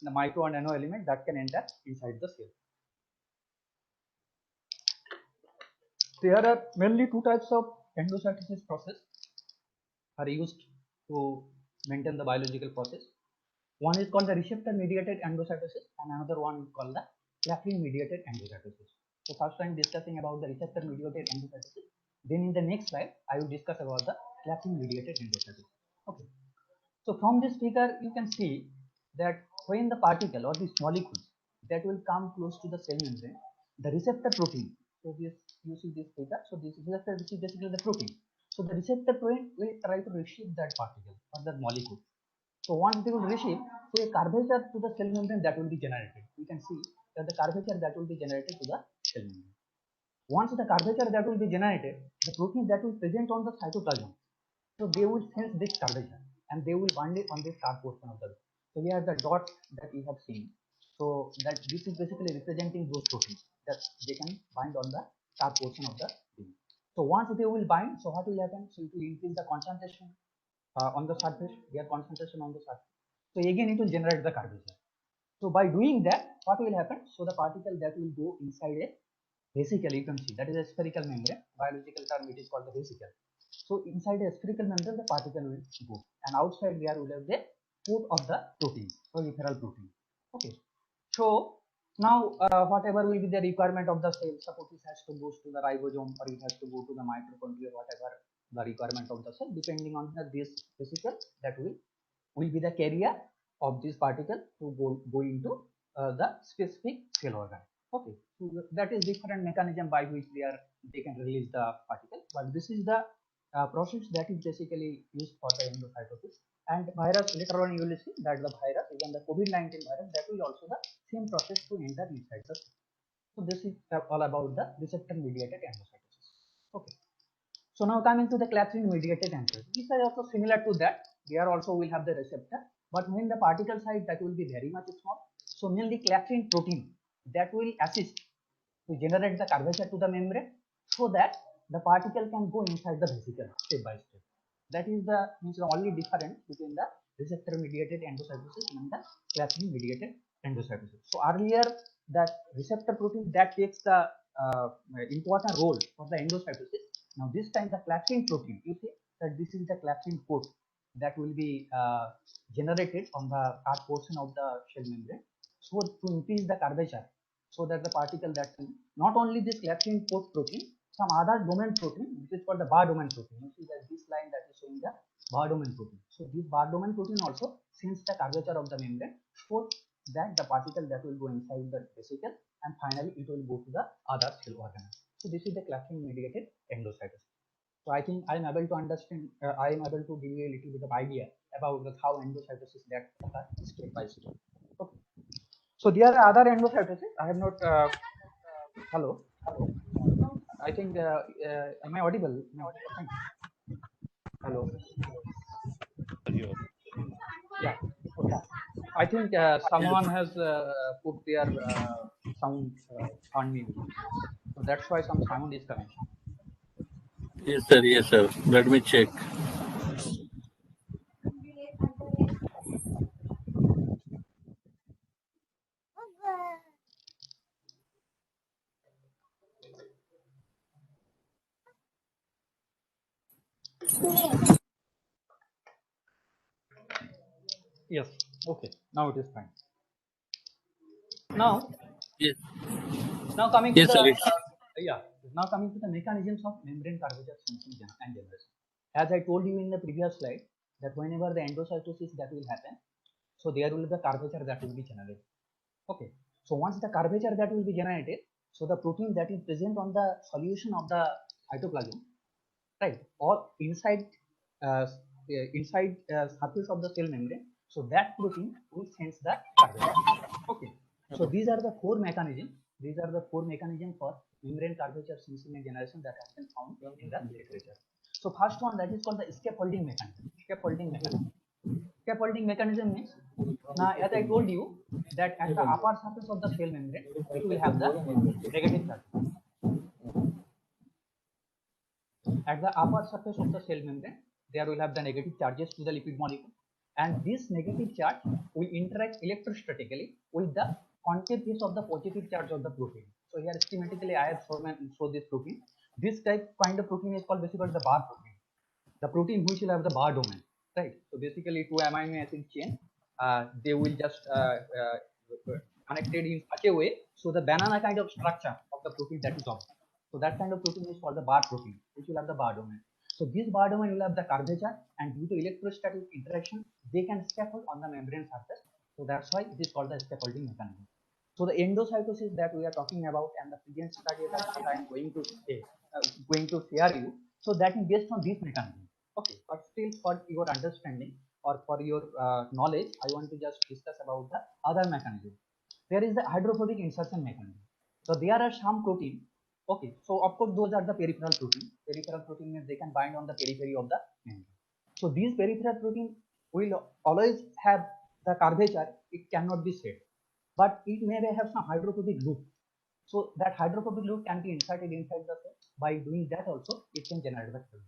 the micro and nano element that can enter inside the cell. There are mainly two types of endocytosis process are used to maintain the biological process. One is called the receptor mediated endocytosis, and another one is called the clathrin mediated endocytosis. So first I am discussing about the receptor mediated endocytosis. Then in the next slide I will discuss about the clathrin mediated endocytosis. Okay. So from this figure you can see that when the particle or these molecules that will come close to the cell membrane, the receptor protein So this, you see this theta. So this receptor, this is basically the protein. So the receptor protein will try to receive that particle or that molecule. So once they will receive, so a curvature to the cell membrane that will be generated. You can see that the curvature that will be generated to the cell membrane. Once the curvature that will be generated, the protein that will present on the cytoplasm, so they will sense this curvature and they will bind it on the sharp portion of the. So here the dot that we have seen. So that this is basically representing those proteins that they can bind on the sharp portion of the beam. So once they will bind, so what will happen? So it will increase the concentration on the surface, their concentration on the surface. So again it will generate the curvature. So by doing that, what will happen? So the particle that will go inside a vesicle, you can see that is a spherical membrane. Biological term it is called the vesicle. So inside a spherical membrane, the particle will go, and outside there will have the coat of the protein, proliferal protein. Okay. So now whatever will be the requirement of the cell, suppose it has to go to the ribosome or it has to go to the mitochondria, whatever the requirement of the cell, depending on this vesicle that will be the carrier of this particle to go into the specific cell organ. Okay, so that is different mechanism by which they can release the particle, but this is the process that is basically used for the endocytosis. And virus, later on you will see that the virus, even the COVID-19 virus, that will also the same process to enter inside the cell. So this is all about the receptor mediated endocytosis. Okay. So now coming to the clathrin mediated endocytosis, these are also similar to that. Here also will have the receptor, but when the particle size that will be very much small. So mainly clathrin protein that will assist to generate the curvature to the membrane, so that the particle can go inside the vesicle step by step. That is the only difference between the receptor mediated endocytosis and the clathrin mediated endocytosis. So earlier that receptor protein that takes the important role for the endocytosis. Now this time the clathrin protein, you see that this is the clathrin coat that will be generated on the top portion of the cell membrane, so to increase the curvature, so that the particle that will, not only this clathrin coat protein, some other domain protein, which is called the bar domain protein. You see that this line that is showing the bar domain protein. So this bar domain protein also sense the curvature of the membrane, so that the particle that will go inside the vesicle and finally it will go to the other cell organ. So this is the clathrin mediated endocytosis. So I think I am able to understand, I am able to give you a little bit of idea about how endocytosis that occur step by step. Okay. So there are other endocytosis. I have not. Hello. I think. Am I audible? No. Hello. Yeah. Okay. I think someone has put their sound on mute. So that's why some sound is coming. Yes, sir. Yes, sir. Let me check. Yes. Okay. Now it is fine. Now Yes. coming to Yes, sir. the It's now coming to the mechanisms of membrane curvature sensing and generation. As I told you in the previous slide, that whenever the endocytosis that will happen, so there will be the curvature that will be generated. Okay. So once the curvature that will be generated, so the protein that is present on the solution of the cytoplasm, right, or inside surface of the cell membrane, so that protein will sense the curvature. Okay. So these are the four mechanisms. These are the four mechanisms for membrane curvature sensing and generation that has been found in the literature. So first one, that is called the scaffolding mechanism. Scaffolding mechanism. Scaffolding mechanism means, now as I told you that at the upper surface of the cell membrane, it will have the negative charge. At the upper surface of the cell membrane, there will have the negative charges to the lipid molecule, and this negative charge will interact electrostatically with the concave face of the positive charge of the protein. So here schematically I have shown this protein. This kind of protein is called basically the bar protein. The protein which will have the bar domain, right? So basically two amino acid chain, they will just connected in such a way, so the banana kind of structure of the protein that is observed. So that kind of protein is called the bar protein, which will have the bar domain. So this bar domain will have the curvature, and due to electrostatic interaction, they can scaffold on the membrane surface. So that's why it is called the scaffolding mechanism. So the endocytosis that we are talking about and the present study that I am going to say, share you. So that is based on this mechanism. Okay, but still for your understanding or for your knowledge, I want to just discuss about the other mechanism. There is the hydrophobic insertion mechanism. So there are some protein. Okay, so of course those are the peripheral protein. Peripheral protein means they can bind on the periphery of the membrane. So these peripheral protein will always have the curvature. It cannot be said, but it may have some hydrophobic loop. So that hydrophobic loop can be inserted inside the cell. By doing that also, it can generate the cell.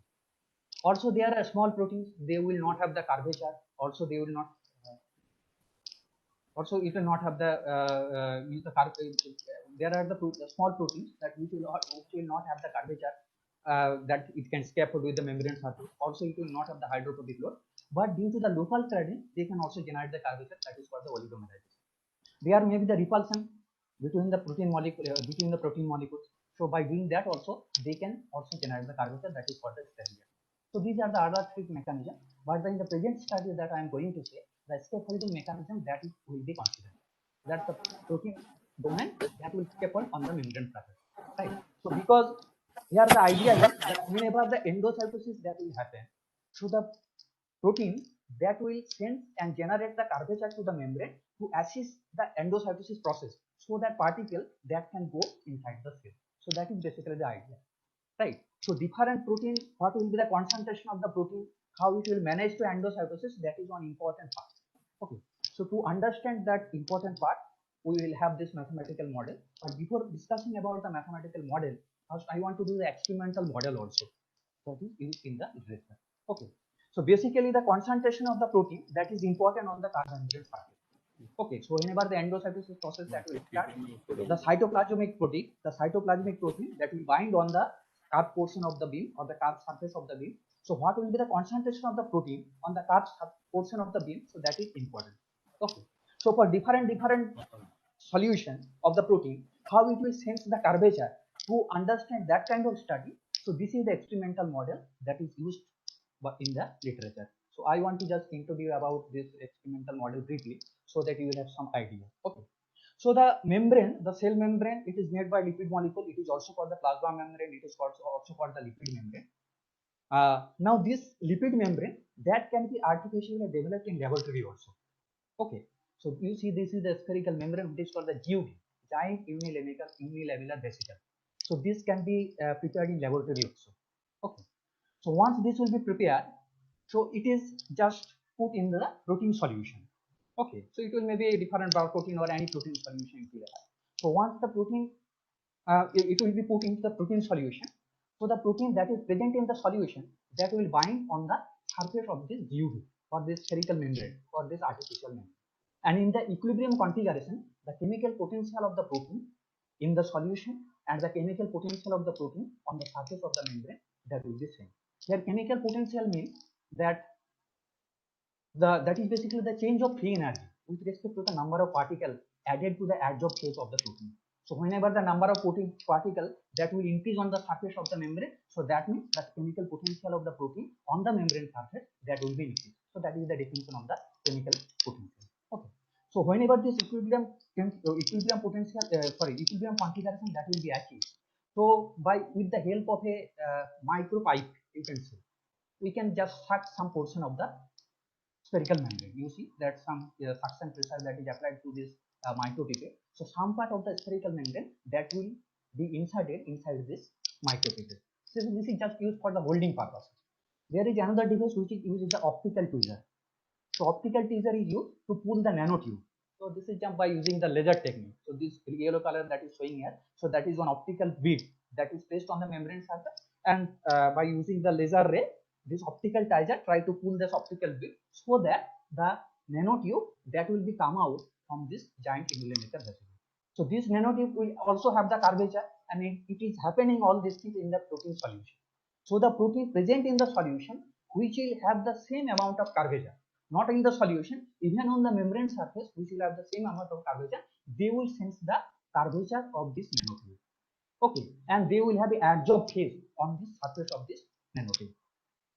Also, there are small proteins. They will not have the curvature. Also, they will not. Also, it will not have the. There are the small proteins that which will not have the curvature. That it can scaffold with the membrane surface. Also, it will not have the hydrophobic load. But due to the local cladding, they can also generate the curvature. That is called the oligomerization. There may be the repulsion between the protein molecules. So by doing that also, they can also generate the curvature. That is called the steroid. So these are the other three mechanisms. But in the present study that I am going to say, the scaffolding mechanism that will be considered. That's the protein domain that will scaffold on the membrane surface. Right. So because here the idea is that whenever the endocytosis that will happen, so the protein that will sense and generate the curvature to the membrane to assist the endocytosis process, so that particle that can go inside the cell. So that is basically the idea, right? So different protein, what will be the concentration of the protein, how it will manage to endocytosis, that is one important part. Okay, so to understand that important part, we will have this mathematical model. But before discussing about the mathematical model, first I want to do the experimental model also that is used in the literature. Okay, so basically the concentration of the protein that is important on the carbon membrane surface. Okay, so whenever the endocytosis process that will start, the cytoplasmic protein that will bind on the curved portion of the beam or the curved surface of the beam. So what will be the concentration of the protein on the curved portion of the beam? So that is important. Okay, so for different solution of the protein, how it will sense the curvature, to understand that kind of study. So this is the experimental model that is used in the literature. So I want to just introduce about this experimental model briefly so that you will have some idea. Okay. So the membrane, the cell membrane, it is made by lipid molecule. It is also called the plasma membrane. It is also called the lipid membrane. Now this lipid membrane that can be artificially developed in laboratory also. Okay. So you see this is the spherical membrane which is called the GUV, giant unilamellar vesicle. So this can be prepared in laboratory also. Okay. So once this will be prepared, so it is just put in the protein solution. Okay, so it will maybe a different protein or any protein solution. So once the protein, it will be put into the protein solution. So the protein that is present in the solution that will bind on the surface of this GUV or this spherical membrane or this artificial membrane. And in the equilibrium configuration, the chemical potential of the protein in the solution and the chemical potential of the protein on the surface of the membrane, that will be same. Here chemical potential means that that is basically the change of free energy with respect to the number of particles added to the adsorbed phase of the protein. So whenever the number of particles that will increase on the surface of the membrane, so that means the chemical potential of the protein on the membrane surface that will be increased. So that is the definition of the chemical potential. Okay. So whenever this equilibrium configuration that will be achieved, so by with the help of a micro pipe, you can say, we can just suck some portion of the spherical membrane. You see that some suction pressure that is applied to this micropipette. So some part of the spherical membrane that will be inserted inside this micropipette. So this is just used for the holding purpose. There is another device which is used, the optical tweezer. So optical tweezer is used to pull the nanotube. So this is done by using the laser technique. So this yellow color that is showing here, so that is one optical bead that is placed on the membrane surface, and by using the laser ray, this optical tweezer try to pull this optical bead so that the nanotube that will be come out from this giant unilamellar vesicle. So this nanotube will also have the curvature, and it is happening all these things in the protein solution. So the protein present in the solution which will have the same amount of curvature, not in the solution, even on the membrane surface which will have the same amount of curvature, they will sense the curvature of this nanotube. Okay, and they will have the adsorbed phase on the surface of this nanotube.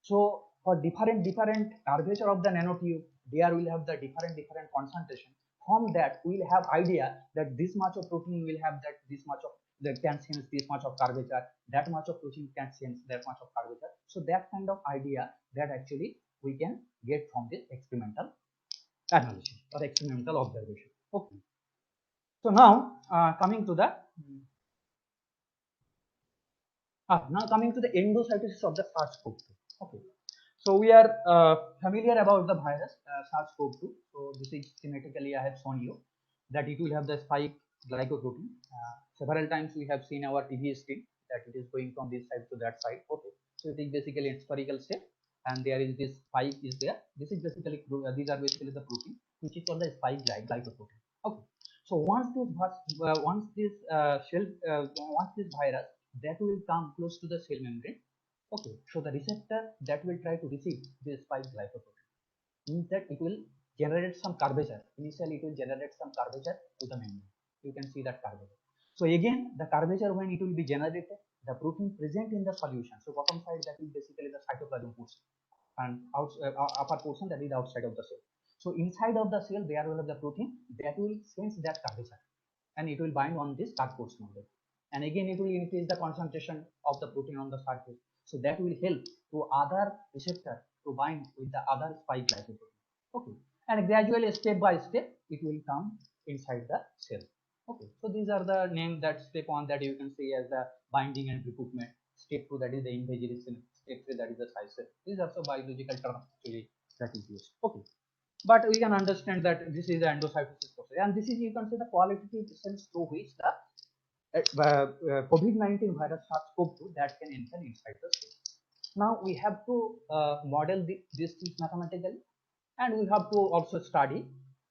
So for different curvature of the nanotube, there will have the different concentration. from that we will have idea that this much of protein will have that this much of that can sense this much of curvature, that much of protein can sense that much of curvature. So that kind of idea that actually we can get from this experimental analysis or experimental observation. Okay. So now coming to the endocytosis of the SARS-CoV-2. Okay. So we are familiar about the virus SARS-CoV-2. So this is thematically I have shown you that it will have the spike glycoprotein. Several times we have seen our TV screen that it is going from this side to that side. Okay. So it is basically a spherical shape, and there is this spike is there. This is basically these are basically the protein which is called the spike glycoprotein. Okay. So once this virus that will come close to the cell membrane. Okay, so the receptor that will try to receive this spike glycoprotein means that it will generate some curvature. Initially, it will generate some curvature to the membrane. You can see that curvature. So again, the curvature when it will be generated, the protein present in the solution. So bottom side that is basically the cytoplasm portion, and upper portion that is outside of the cell. So inside of the cell there will have the protein that will sense that curvature, and it will bind on this dark portion of it. And again it will increase the concentration of the protein on the surface, so that will help to other receptor to bind with the other spike glycoprotein. Okay, and gradually step by step it will come inside the cell. Okay, so these are the names that step 1 that you can see as the binding and recruitment, step 2 that is the invagination, step 3 that is the cycle. These are also biological terms actually that is used. Okay, but we can understand that this is the endocytosis process, and this is, you can say, the qualitative sense through which the COVID-19 virus SARS-CoV-2 that can enter inside the cell. Now we have to model these things mathematically, and we have to also study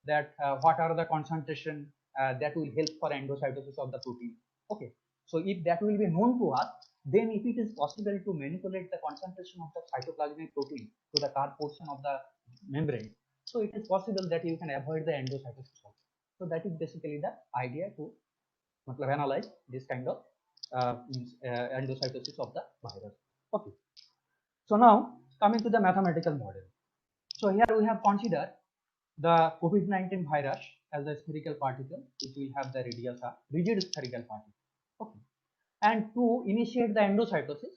that what are the concentration that will help for endocytosis of the protein. Okay, so if that will be known to us, then if it is possible to manipulate the concentration of the cytoplasmic protein to the car portion of the membrane, so it is possible that you can avoid the endocytosis also. So that is basically the idea to analyze this kind of endocytosis of the virus. Okay. So now coming to the mathematical model. So here we have considered the COVID-19 virus as a spherical particle which will have the radius of rigid spherical particle. Okay. And to initiate the endocytosis,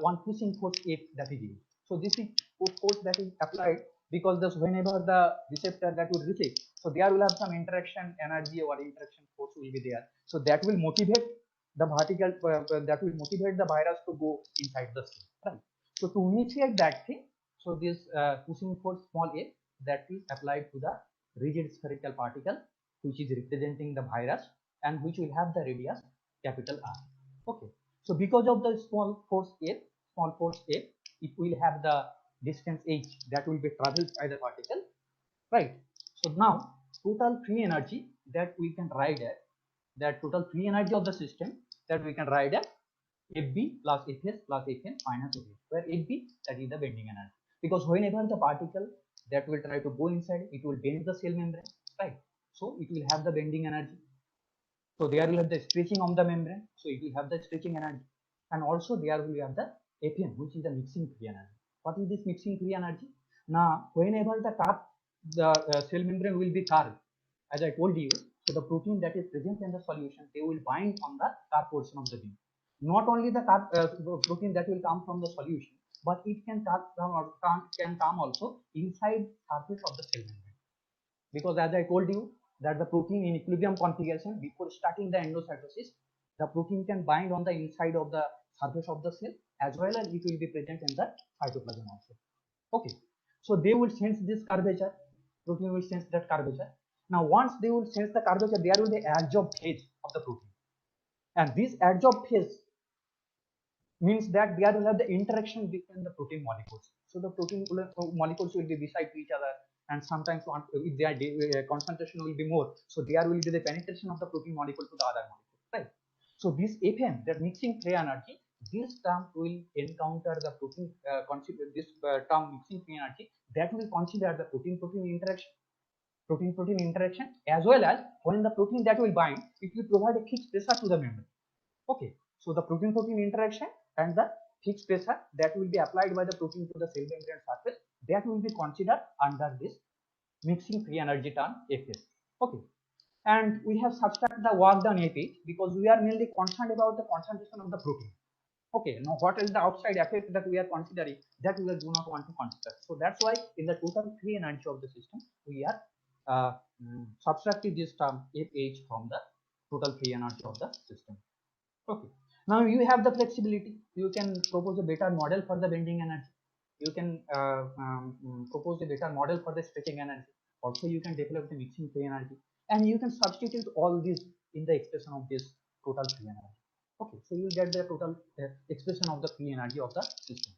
one pushing force F that is used. So this is force that is applied because this whenever the receptor that will receive, so there will have some interaction energy or interaction force will be there. So that will motivate the particle that will motivate the virus to go inside the cell. Right. So to initiate that thing, so this pushing force small a that is applied to the rigid spherical particle which is representing the virus and which will have the radius capital R. Okay. So because of the small force A, it will have the distance h that will be traveled by the particle, right? So now total free energy that we can write at, that total free energy of the system that we can write at Fb plus Fs plus Fn minus Fs, where Fb that is the bending energy, because whenever the particle that will try to go inside, it will bend the cell membrane, right? So it will have the bending energy. So there will have the stretching of the membrane, so it will have the stretching energy, and also there will have the Fn, which is the mixing free energy. What is this mixing free energy? Now, whenever the cell membrane will be carved, as I told you, so the protein that is present in the solution, they will bind on the carved portion of the beam. Not only the protein that will come from the solution, but it can come also inside surface of the cell membrane, because as I told you that the protein in equilibrium configuration before starting the endocytosis, the protein can bind on the inside of the surface of the cell as well as it will be present in the cytoplasm also. Okay, so they will sense this curvature, protein will sense that curvature. Now once they will sense the curvature, there will be adsorb phase of the protein, and this adsorb phase means that there will have the interaction between the protein molecules. So the protein molecules will be beside each other, and sometimes if their concentration will be more, so there will be the penetration of the protein molecule to the other molecule, right? So this Fm, that mixing free energy, this term will encounter the protein consider this term mixing free energy that will consider the protein-protein interaction, as well as when the protein that will bind, it will provide a fixed pressure to the membrane. Okay, so the protein-protein interaction and the fixed pressure that will be applied by the protein to the cell membrane surface, that will be considered under this mixing free energy term Fs. Okay, and we have subtracted the work done at it because we are mainly concerned about the concentration of the protein. Okay, now what is the outside effect that we are considering that we do not want to consider. So that's why in the total free energy of the system, we are subtracting this term Fh from the total free energy of the system. Okay, now you have the flexibility. You can propose a better model for the bending energy. You can propose a better model for the stretching energy. Also, you can develop the mixing free energy, and you can substitute all this in the expression of this total free energy. Okay, so you get the total expression of the free energy of the system.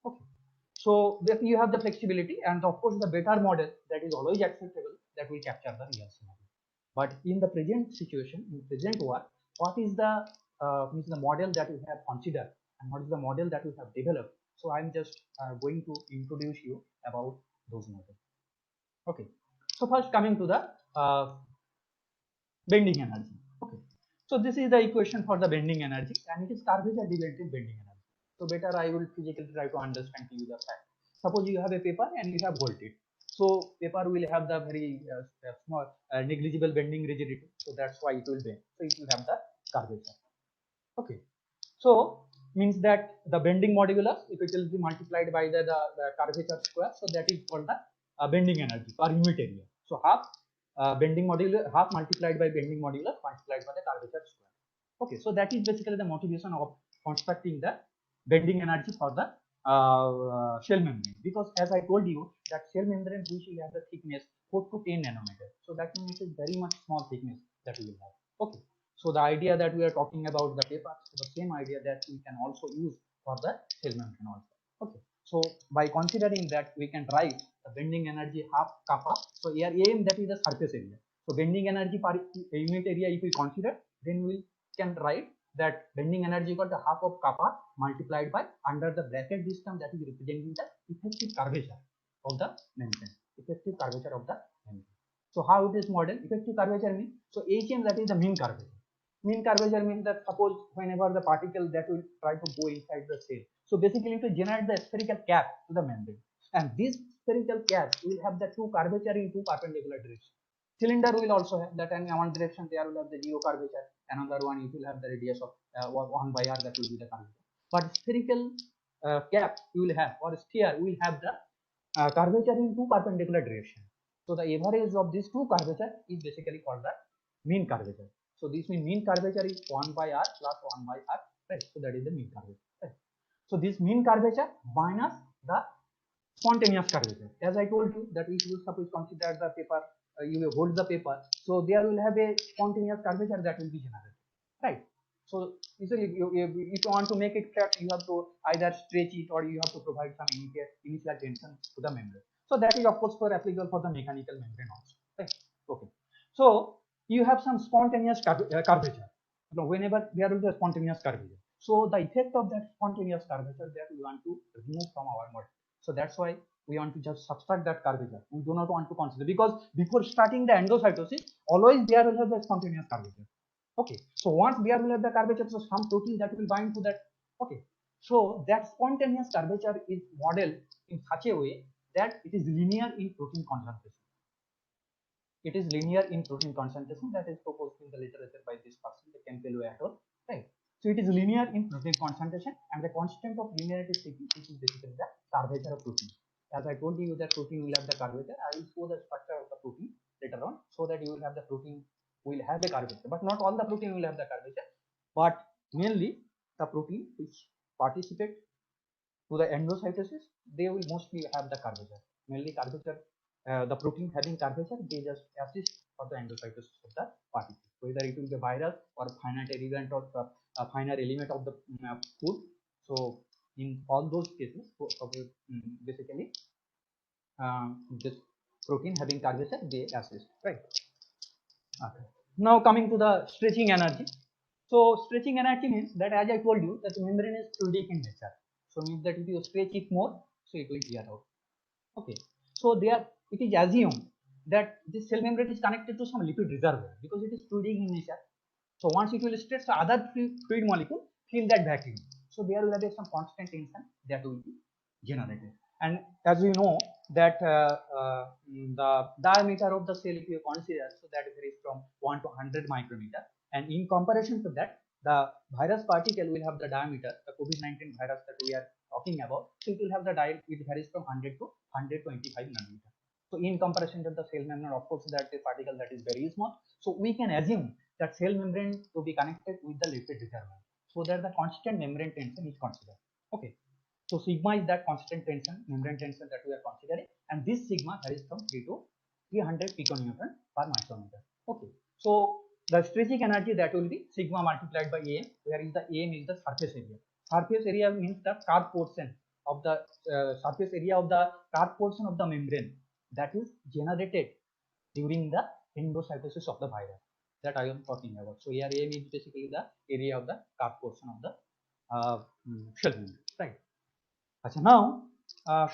Okay, so then you have the flexibility, and of course the better model that is always acceptable, that will capture the real scenario. But in the present situation, in present work, what is the model that we have considered and what is the model that we have developed? So I'm just going to introduce you about those models. Okay, so first coming to the bending energy. Okay, so this is the equation for the bending energy, and it is curvature dependent bending energy. So better I will physically try to understand to you the fact. Suppose you have a paper and you have voltage. So paper will have the very small negligible bending rigidity. So that's why it will bend. So it will have the curvature. Okay. So means that the bending modulus, if it will be multiplied by the curvature square, so that is called the bending energy per unit area. So half bending modulus, half multiplied by bending modulus multiplied by the curvature square. Okay, so that is basically the motivation of constructing the bending energy for the shell membrane, because as I told you that shell membrane which will have the thickness 4 to 10 nanometer. So that means it is very much small thickness that we will have. Okay, so the idea that we are talking about the paper, the same idea that we can also use for the shell membrane also. Okay, so by considering that we can write the bending energy half kappa. So here AM, that is the surface area. So bending energy per unit area if we consider, then we can write that bending energy equal to half of kappa multiplied by under the bracket this term that is representing the effective curvature of the membrane. Effective curvature of the membrane. So how it is modeled? Effective curvature means, so HM, that is the mean curvature. Mean curvature means that suppose whenever the particle that will try to go inside the cell, so basically to generate the spherical cap to the membrane, and this spherical cap will have the two curvature in two perpendicular directions. Cylinder will also have that, and in one direction there will have the zero curvature, another one it will have the radius of 1 by r, that will be the curvature. But spherical cap you will have, or sphere will have the curvature in two perpendicular directions. So the average of these two curvature is basically called the mean curvature. So this means mean curvature is 1 by r plus 1 by r, right? So that is the mean curvature, right? So this mean curvature minus the spontaneous curvature. As I told you that if you suppose consider the paper, you will hold the paper, so there will have a spontaneous curvature that will be generated, right? So usually if you want to make it flat, you have to either stretch it or you have to provide some initial tension to the membrane. So that is of course for applicable for the mechanical membrane also, right? Okay, so you have some spontaneous curvature. Now, whenever there will be a spontaneous curvature, so the effect of that spontaneous curvature that we want to remove from our model. So that's why we want to just subtract that curvature. We do not want to consider, because before starting the endocytosis, always there will have the spontaneous curvature. Okay, so once there will have the curvature, so some protein that will bind to that. Okay, so that spontaneous curvature is modeled in such a way that it is linear in protein concentration. It is linear in protein concentration, that is proposed in the literature by this person, the Campbell et al. Right. So it is linear in protein concentration, and the constant of linearity is basically the curvature of protein. As I told you that protein will have the curvature, I will show the structure of the protein later on, so that you will have the protein will have the curvature, but not all the protein will have the curvature, but mainly the protein which participate to the endocytosis, they will mostly have the curvature. Mainly curvature, the protein having curvature, they just assist for the endocytosis of the particle, whether it will be viral or finite element or finite element of the food. So in all those cases, basically this protein having curvature, they assist, right? Okay. Now coming to the stretching energy. So stretching energy means that, as I told you, that the membrane is fluidic in nature. So means that if you stretch it more, so it will tear out. Okay. So there it is assumed that this cell membrane is connected to some lipid reservoir, because it is fluidic in nature. So once it will stretch, the other fluid molecule fill that vacuum. So there will be some constant tension that will be generated. And as we know that the diameter of the cell, if you consider, so that varies from 1 to 100 micrometer, and in comparison to that, the virus particle will have the diameter, the COVID-19 virus that we are talking about, so it will have the diameter, it varies from 100 to 125 nanometer. So in comparison to the cell membrane, of course, that the particle that is very small. So we can assume that cell membrane to be connected with the lipid determinant, so that the constant membrane tension is considered. Okay. So sigma is that constant tension, membrane tension that we are considering, and this sigma varies from 3 to 300 piconewton per micrometer. Okay. So the stretching energy that will be sigma multiplied by AM, where is the AM is the surface area. Surface area means the curved portion of the surface area of the curved portion of the membrane that is generated during the endocytosis of the virus that I am talking about. So here AM is basically the area of the curved portion of the shell membrane, right? So now,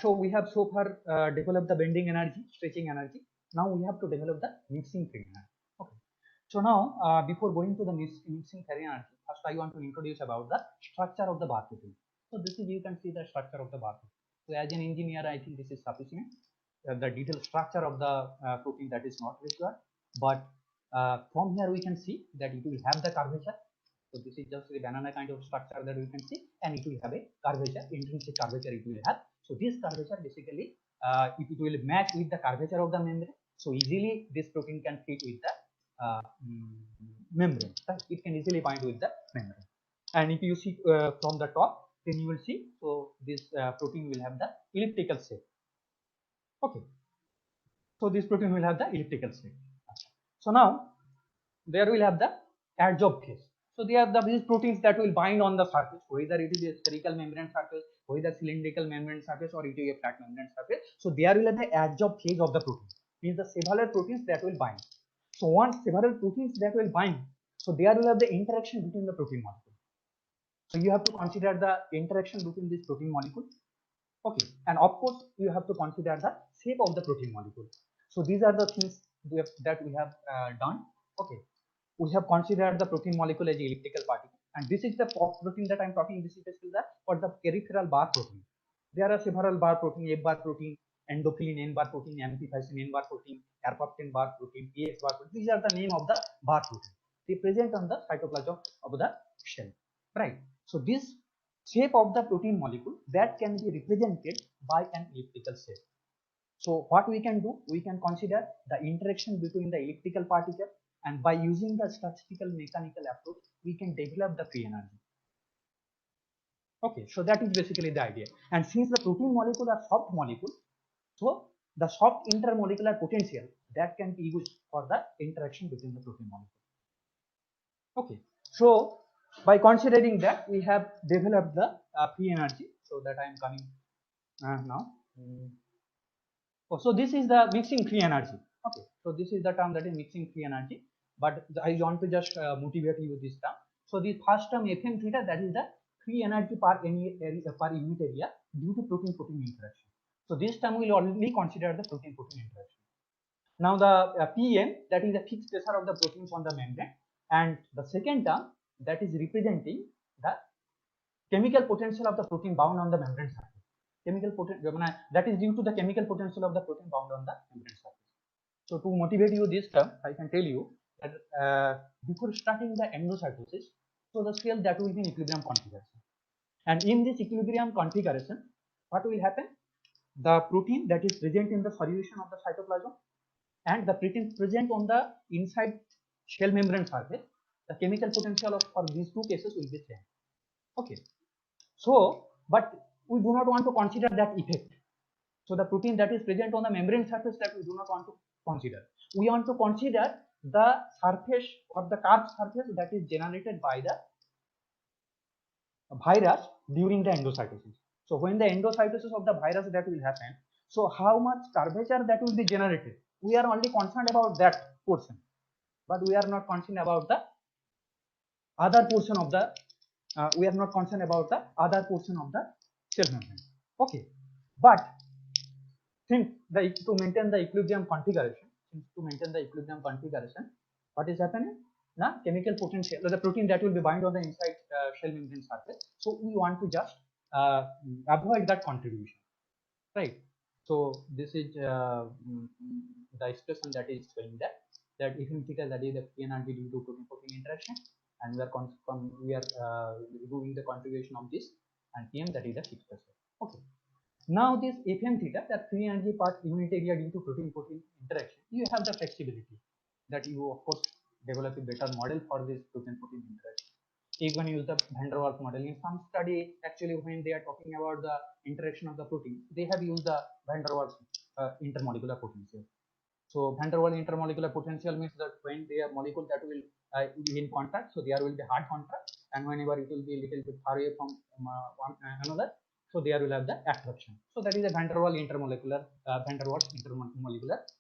so we have so far developed the bending energy, stretching energy. Now we have to develop the mixing free energy. Okay. So now, before going to the mixing free energy, first I want to introduce about the structure of the bar protein. So this is, you can see the structure of the bar protein. So as an engineer, I think this is sufficient. The detailed structure of the protein that is not required, but from here we can see that it will have the curvature. So this is just a banana kind of structure that we can see, and it will have a curvature, intrinsic curvature it will have. So this curvature basically, if it will match with the curvature of the membrane, so easily this protein can fit with the membrane, right? It can easily bind with the membrane. And if you see from the top, then you will see, so this protein will have the elliptical shape. Okay. So this protein will have the elliptical shape. So now there will have the adsorb phase. So they are these proteins that will bind on the surface, whether it is a spherical membrane surface, whether cylindrical membrane surface, or it is a flat membrane surface. So there will have the adsorb phase of the protein, means the several proteins that will bind. So once several proteins that will bind, so there will have the interaction between the protein molecule. So you have to consider the interaction between this protein molecule. Okay, and of course you have to consider the shape of the protein molecule. So these are the things that we have done. Okay, we have considered the protein molecule as elliptical particle, and this is the protein that I am talking. This is basically for the peripheral bar protein. There are several bar protein: F bar protein, endophyllin N bar protein, amphiphyssin N bar protein, erpaptin bar protein, PX bar protein. These are the name of the bar protein. They present on the cytoplasm of the cell, right? So this shape of the protein molecule that can be represented by an elliptical shape. So what we can do, we can consider the interaction between the elliptical particle, and by using the statistical mechanical approach, we can develop the free energy. Okay, so that is basically the idea. And since the protein molecule are soft molecule, so the soft intermolecular potential that can be used for the interaction between the protein molecule. Okay, so by considering that, we have developed the free energy. So that I am coming now. Oh, so this is the mixing free energy. Okay, so this is the term that is mixing free energy. But I want to just motivate you with this term. So the first term Fm theta, that is the free energy per unit area due to protein-protein interaction. So this term will only consider the protein-protein interaction. Now the Pm, that is the fixed pressure of the proteins on the membrane, and the second term that is representing the chemical potential of the protein bound on the membrane surface. Chemical potential that is due to the chemical potential of the protein bound on the membrane surface. So to motivate you this term, I can tell you that before starting the endocytosis, so the cell that will be in equilibrium configuration, and in this equilibrium configuration, what will happen? The protein that is present in the solution of the cytoplasm and the protein present on the inside shell membrane surface, the chemical potential for these two cases will be same. Okay, so but we do not want to consider that effect. So the protein that is present on the membrane surface, that we do not want to consider. We want to consider the surface or the curved surface that is generated by the virus during the endocytosis. So when the endocytosis of the virus that will happen, so how much curvature that will be generated, we are only concerned about that portion, but we are not concerned about the other portion of the cell membrane. Okay, but since to maintain the equilibrium configuration, what is happening? Now chemical potential, the protein that will be bind on the inside shell membrane surface. So we want to just avoid that contribution, right? So this is the expression that is showing that Fm theta, that is the free energy due to protein-protein interaction, and we are removing the contribution of this, and Pm, that is the fixed pressure. Okay. Now this Fm theta, that free energy part unit area due to protein-protein interaction, you have the flexibility that you of course develop a better model for this protein-protein interaction. You can use the Van der Waals model. In some study, actually, when they are talking about the interaction of the protein, they have used the Van der Waals intermolecular potential. So Van der Waals intermolecular potential means that when they are molecule that will be in contact, so there will be hard contact, and whenever it will be a little bit far away from one another, so there will have the attraction. So that is a Van der Waals intermolecular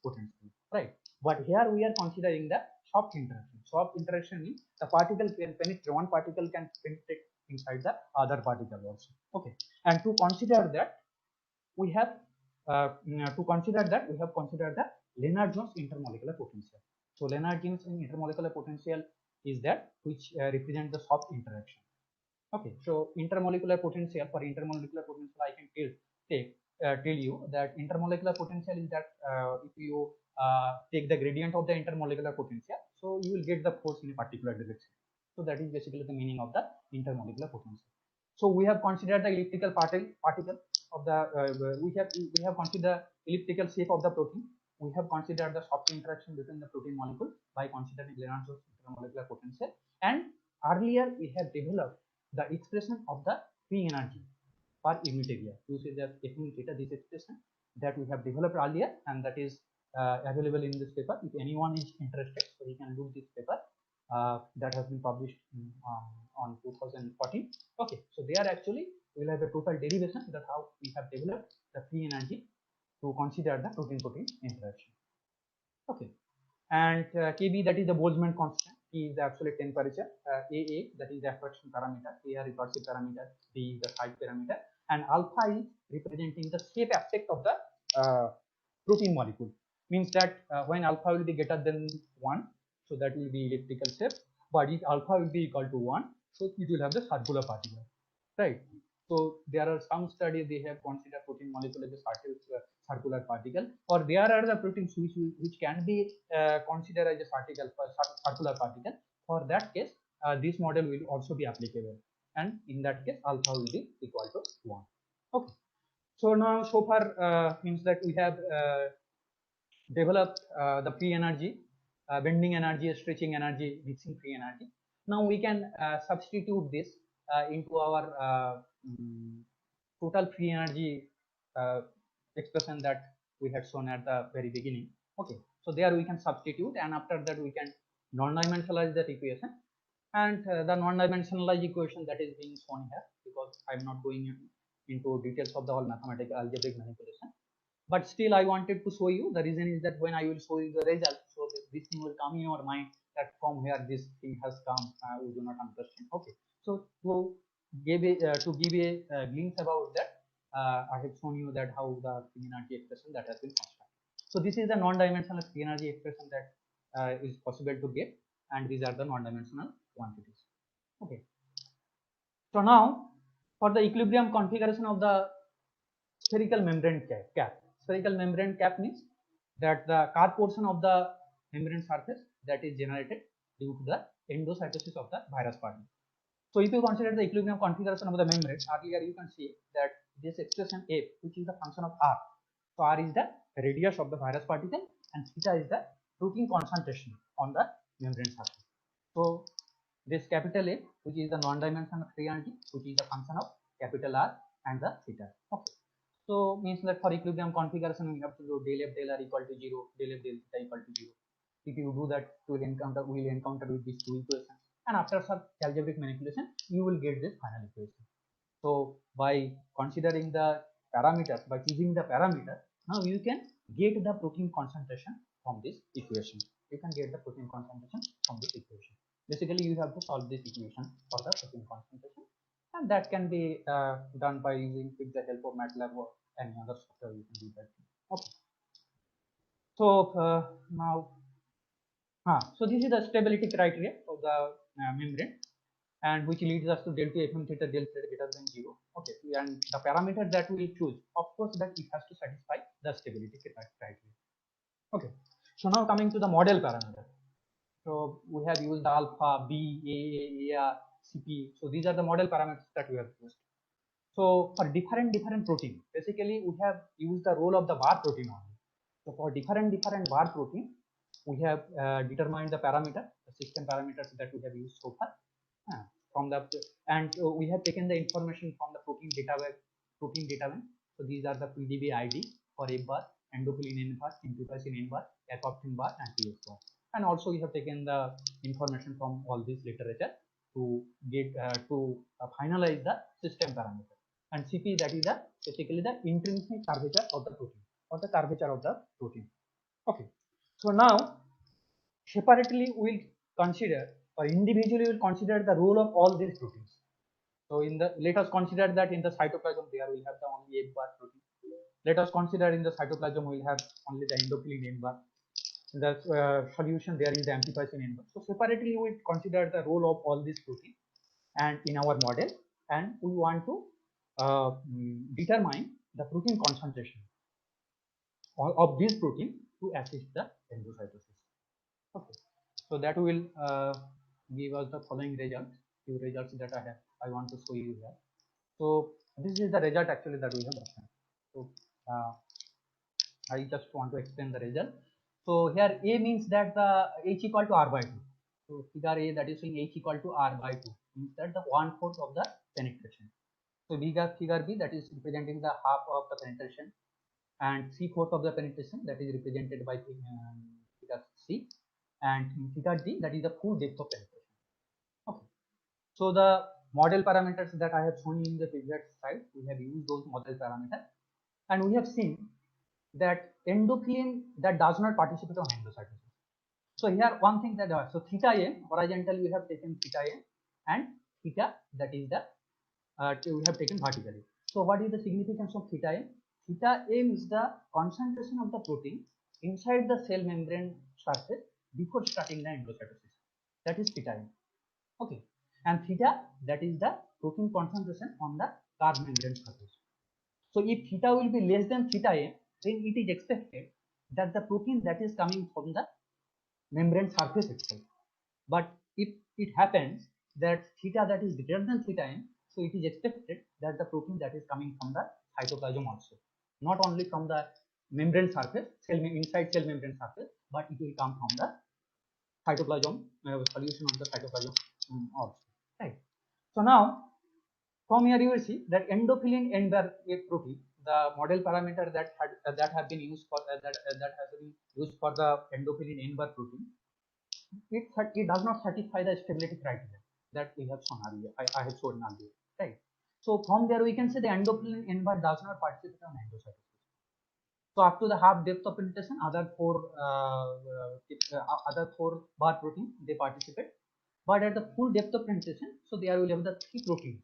potential, right? But here we are considering the soft interaction. Soft interaction means the particle can penetrate, one particle can penetrate inside the other particle also. Okay, and to consider that, we have considered the Lennard-Jones intermolecular potential. So Lennard-Jones intermolecular potential is that which represents the soft interaction. Okay, so intermolecular potential, for intermolecular potential, I can tell you that intermolecular potential is that if you take the gradient of the intermolecular potential, so you will get the force in a particular direction. So that is basically the meaning of the intermolecular potential. So we have considered the elliptical particle of the we have considered elliptical shape of the protein. We have considered the soft interaction between the protein molecule by considering Lennard-Jones intermolecular potential, and earlier we have developed the expression of the free energy per unit area. You see that Fm theta, this expression that we have developed earlier, and that is available in this paper. If anyone is interested, so he can look this paper that has been published on 2014. Okay, so there actually we will have a total derivation that how we have developed the free energy to consider the protein-protein interaction. Okay, and Kb, that is the Boltzmann constant. T is the absolute temperature. AA, that is the attraction parameter. A are repulsive parameter. D is the height parameter, and alpha is representing the shape aspect of the protein molecule. Means that when alpha will be greater than 1, so that will be elliptical shape. But if alpha will be equal to 1, so it will have the circular particle, right? So there are some studies they have considered protein molecule as a circular particle, or there are the proteins which can be considered as a circular particle. For that case, this model will also be applicable, and in that case, alpha will be equal to 1. Okay. So now, so far means that we have developed the free energy, bending energy, stretching energy, mixing free energy. Now we can substitute this into our total free energy expression that we had shown at the very beginning. Okay, so there we can substitute, and after that we can non-dimensionalize that equation, and the non-dimensionalized equation that is being shown here, because I'm not going into details of the whole mathematical algebraic manipulation, but still I wanted to show you. The reason is that when I will show you the result, so this thing will come in your mind that from where this thing has come, we do not understand. Okay, so to give a glimpse about that, I have shown you that how the free energy expression that has been constructed. So this is the non-dimensional free energy expression that is possible to get, and these are the non-dimensional quantities. Okay, so now for the equilibrium configuration of the spherical membrane cap. Spherical membrane cap means that the curved portion of the membrane surface that is generated due to the endocytosis of the virus particle. So if you consider the equilibrium configuration of the membrane, earlier you can see that this expression F, which is the function of R. So R is the radius of the virus particle, and theta is the protein concentration on the membrane surface. So this capital A, which is the non-dimensional free energy, which is the function of capital R and the theta. Okay. So means that for equilibrium configuration, we have to do del F del R equal to 0, del F del theta equal to 0. If you do that, we will encounter with these two equations, and after some algebraic manipulation, you will get this final equation. So by considering the parameters, by choosing the parameter, now you can get the protein concentration from this equation. You can get the protein concentration from this equation. Basically, you have to solve this equation for the protein concentration, and that can be done by using with the help of MATLAB or any other software. You can do that. Okay. So now, so this is the stability criteria of the membrane, and which leads us to del to Fm theta del theta greater than 0. Okay, and the parameter that we will choose, of course, that it has to satisfy the stability criteria. Okay, so now coming to the model parameter. So we have used alpha, B, A, AR, CP. So these are the model parameters that we have used. So for different protein, basically we have used the role of the bar protein only. So for different bar protein, we have determined the parameter, the system parameters that we have used so far. From the we have taken the information from the protein data bank. So these are the PDB ID for A bar, endophyllin N bar, amphotericin N bar, apoptosin bar, and TS bar. And also we have taken the information from all this literature to get finalize the system parameter. And CP, that is basically the intrinsic curvature of the protein, or the curvature of the protein. Okay, so now separately we will consider, or individually we will consider the role of all these proteins. So let us consider that in the cytoplasm there we have the only A bar protein. Let us consider in the cytoplasm we will have only the endophyllin N bar. In the solution there is the amphotericin N bar. So separately we consider the role of all these proteins and in our model, and we want to determine the protein concentration of this protein to assist the endocytosis. Okay, so that will give us the following results. Few results that I want to show you here. So this is the result actually that we have obtained. So I just want to explain the result. So here A means that the H equal to R by 2. So figure A, that is saying H equal to R by 2, means that the 1/4 of the penetration. So figure B, that is representing the half of the penetration, and 3/4 of the penetration, that is represented by figure C, and figure D, that is the full depth of penetration. Okay, so the model parameters that I have shown in the previous slide, we have used those model parameters, and we have seen that endophyllin that does not participate on endocytosis. So here one thing that so theta m, horizontally we have taken theta m, and theta, that is the we have taken vertically. So what is the significance of theta m? Theta m is the concentration of the protein inside the cell membrane surface before starting the endocytosis. That is theta m. Okay, and theta, that is the protein concentration on the card membrane surface. So if theta will be less than theta m, then it is expected that the protein that is coming from the membrane surface itself. But if it happens that theta that is greater than theta m, so it is expected that the protein that is coming from the cytoplasm also, not only from the membrane surface, inside cell membrane surface, but it will come from the cytoplasm, solution of the cytoplasm also, right? So now from here you will see that endophyllin N bar protein, the model parameter that have been used for that has been used for the endophyllin N bar protein, it does not satisfy the stability criteria that we have shown earlier. I have shown earlier, right? So from there we can say the endophyllin N bar does not participate on endocytosis. So up to the half depth of penetration, other four bar protein they participate, but at the full depth of penetration, so there will have the three proteins,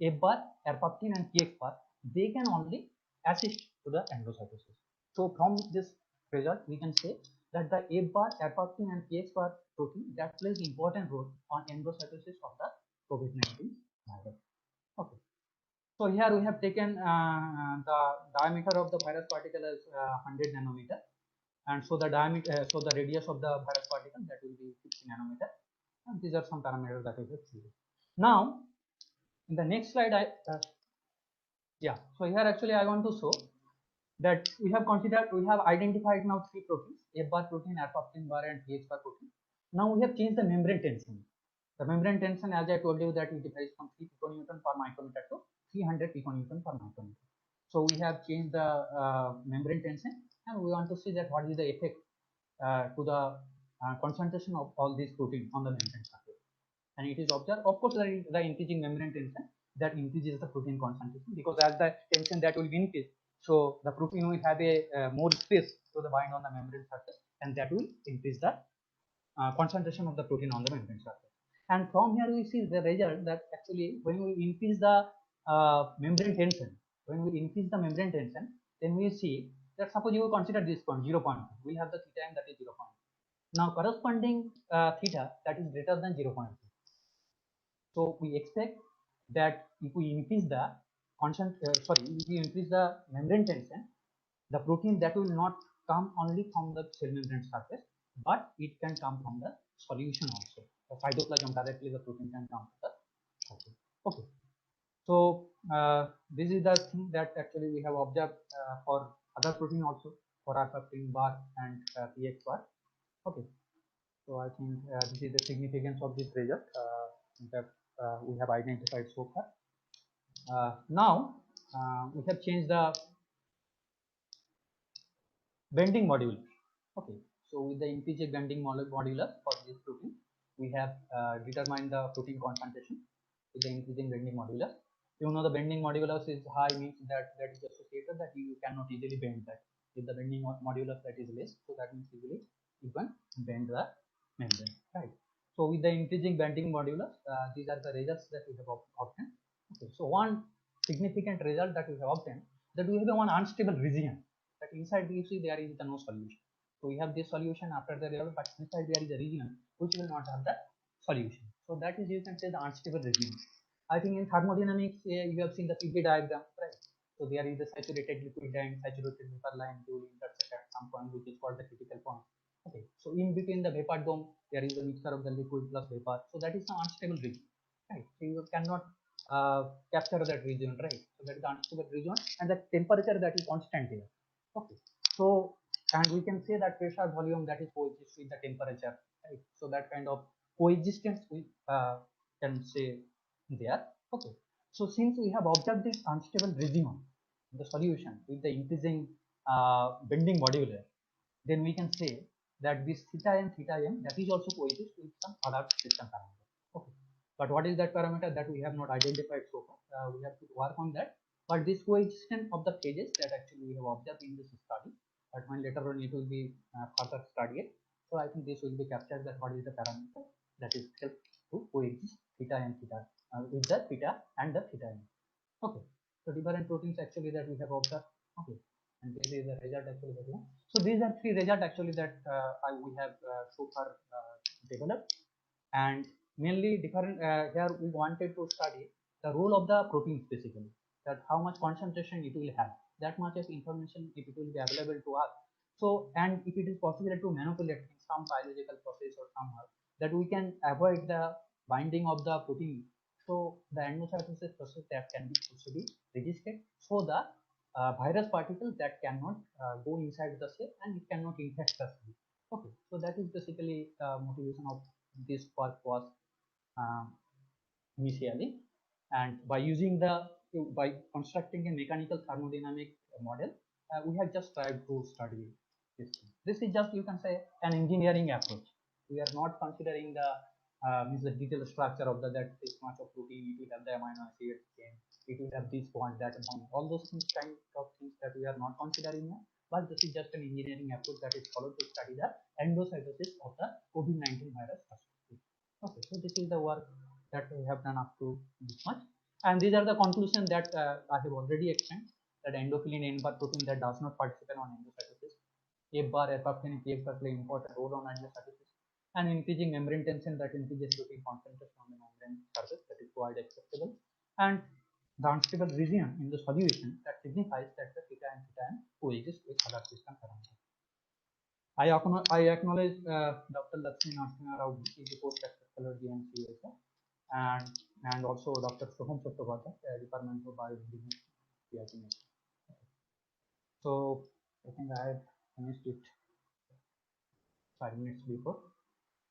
A bar, erpaptin, and PX bar. They can only assist to the endocytosis. So from this result, we can say that the A bar, erpaptin, and PX bar protein that plays important role on endocytosis of the COVID-19 virus. Okay. So here we have taken the diameter of the virus particle as 100 nanometer, and so the diameter, so the radius of the virus particle, that will be 50 nanometer. And these are some parameters that we have seen. Now, in the next slide, so here actually I want to show that we have identified now three proteins: A bar protein, erpaptin bar, and PX bar protein. Now we have changed the membrane tension. The membrane tension, as I told you, that it varies from 3 piconewton per micrometer to 300 piconewton per micrometer. So we have changed the membrane tension, and we want to see that what is the effect to the concentration of all these proteins on the membrane surface. And it is observed, of course, the increasing membrane tension that increases the protein concentration, because as the tension that will be increased, so the protein will have a more space to the bind on the membrane surface, and that will increase the concentration of the protein on the membrane surface. And from here we see the result that actually when we increase the membrane tension, then we see that suppose you consider this point 0.2, we'll have the theta m, that is 0.2. Now corresponding theta that is greater than 0.2. So we expect that if we increase the membrane tension, the protein that will not come only from the cell membrane surface, but it can come from the solution also. The cytoplasm directly, the protein can come to the surface. Okay. So this is the thing that actually we have observed for other protein also, for alpha-15 bar and px bar. Okay. So I think this is the significance of this result that we have identified so far. Now we have changed the bending module. Okay, so with the implicit bending modulus for this protein, we have determined the protein concentration with the increasing bending modulus. You know the bending modulus is high, means that is associated that you cannot easily bend that. If the bending modulus that is less, so that means easily you can bend the membrane, right? So with the increasing bending modulus, these are the results that we have obtained. Okay, so one significant result that we have obtained, that we have one unstable region, that inside you see there is no solution. So we have this solution after the level, but inside there is a region which will not have the solution. So that is, you can say, the unstable region. I think in thermodynamics you have seen the PV diagram, right? So there is a saturated liquid and saturated vapor line to intersect at some point, which is called the critical point. Okay, so in between the vapor dome there is a mixture of the liquid plus vapor, so that is the unstable region, right? So you cannot capture that region, right? So that is the unstable region, and the temperature that is constant here. Okay, so and we can say that pressure volume that is coexist with the temperature, right? So that kind of coexistence we can say there. Okay, so since we have observed this unstable region in the solution with the increasing bending modulus, then we can say that this theta m that is also coexist with some other system parameter. Okay, but what is that parameter that we have not identified so far? We have to work on that. But this coexistence of the phases that actually we have observed in this study, but when later on it will be further studied. So I think this will be captured, that what is the parameter that is help to coexist theta and theta with the theta and the theta m. Okay, so different proteins actually that we have observed. Okay, and this is the result actually that we have. So these are three results actually that we have so far developed, and mainly different here we wanted to study the role of the proteins, basically that how much concentration it will have, that much of information it will be available to us. So, and if it is possible to manipulate in some biological process or somehow, that we can avoid the binding of the protein, so the endocytosis process that can be also be resisted, so the virus particle that cannot go inside the cell and it cannot infect the cell. Okay, so that is basically motivation of this work was initially, and by constructing a mechanical thermodynamic model, we have just tried to study this thing. This is just, you can say, an engineering approach. We are not considering the means the detailed structure of that this much of protein, it will have the amino acid chain, it will have this bond, that bond, all those things, kind of things that we are not considering now. But this is just an engineering approach that is followed to study the endocytosis of the COVID-19 virus. Okay, so this is the work that we have done up to this much, and these are the conclusions that I have already explained, that endophilin N bar protein that does not participate on endocytosis, F bar, F-actin, and PX bar play important role on endocytosis, and increasing membrane tension that increases protein concentration on the membrane surface, that is quite acceptable, and the unstable region in the solution that signifies that the theta and theta n coexist with other system parameters. I acknowledge Dr. Lakshmi Narasimha Rao, who is the post-doctoral and CSA, and also Dr. Soham Chattopadhyay, Department of Bioengineering. So I think I had finished it 5 minutes before.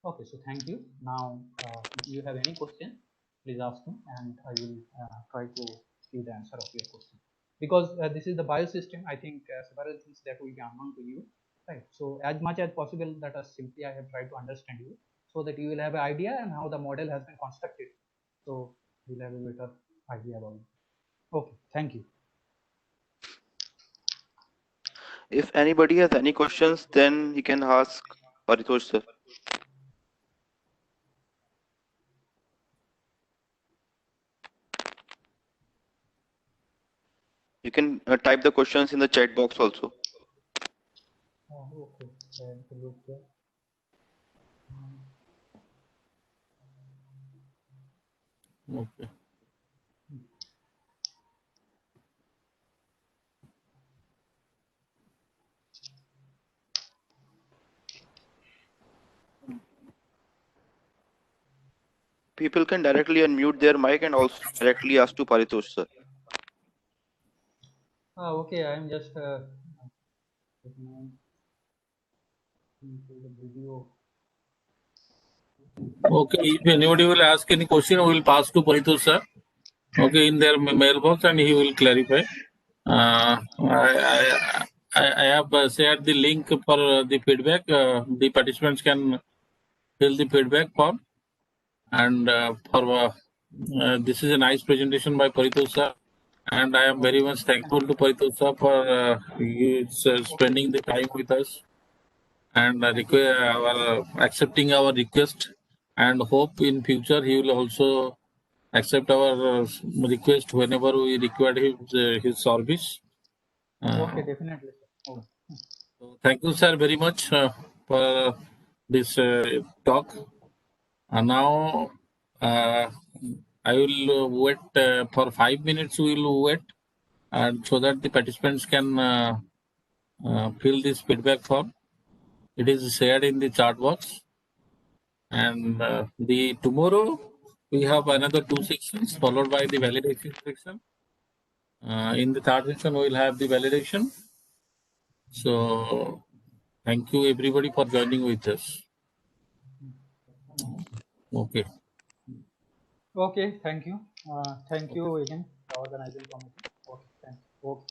Okay, so thank you. Now, if you have any question, please ask me, and I will try to give the answer of your question. Because this is the biosystem, I think several things that will be unknown to you, right? So as much as possible, that simply I have tried to understand you, so that you will have an idea and how the model has been constructed. So you'll have a better idea about it. Okay, thank you. If anybody has any questions, then he can ask Paritosh sir. You can type the questions in the chat box also. Okay, look there. Okay. people can directly unmute their mic and also directly ask to Paritosh, sir. Okay, I am just into the video. Okay, if anybody will ask any question, we will pass to Paritosh sir. Okay, in their mailbox, and he will clarify. I have shared the link for the feedback. The participants can fill the feedback form, and this is a nice presentation by Paritosh sir, and I am very much thankful to Paritosh sir for spending the time with us and accepting our request, and hope in future he will also accept our request whenever we require his service. Okay, definitely. Okay. So thank you, sir, very much for this talk. And now I will wait for 5 minutes. We will wait, and so that the participants can fill this feedback form. It is shared in the chat box. And the tomorrow we have another 2 sections followed by the validation section. In the third section, we will have the validation. So thank you everybody for joining with us. Okay. Okay, thank you. Thank you again, the organizing committee. Okay, thanks. Okay.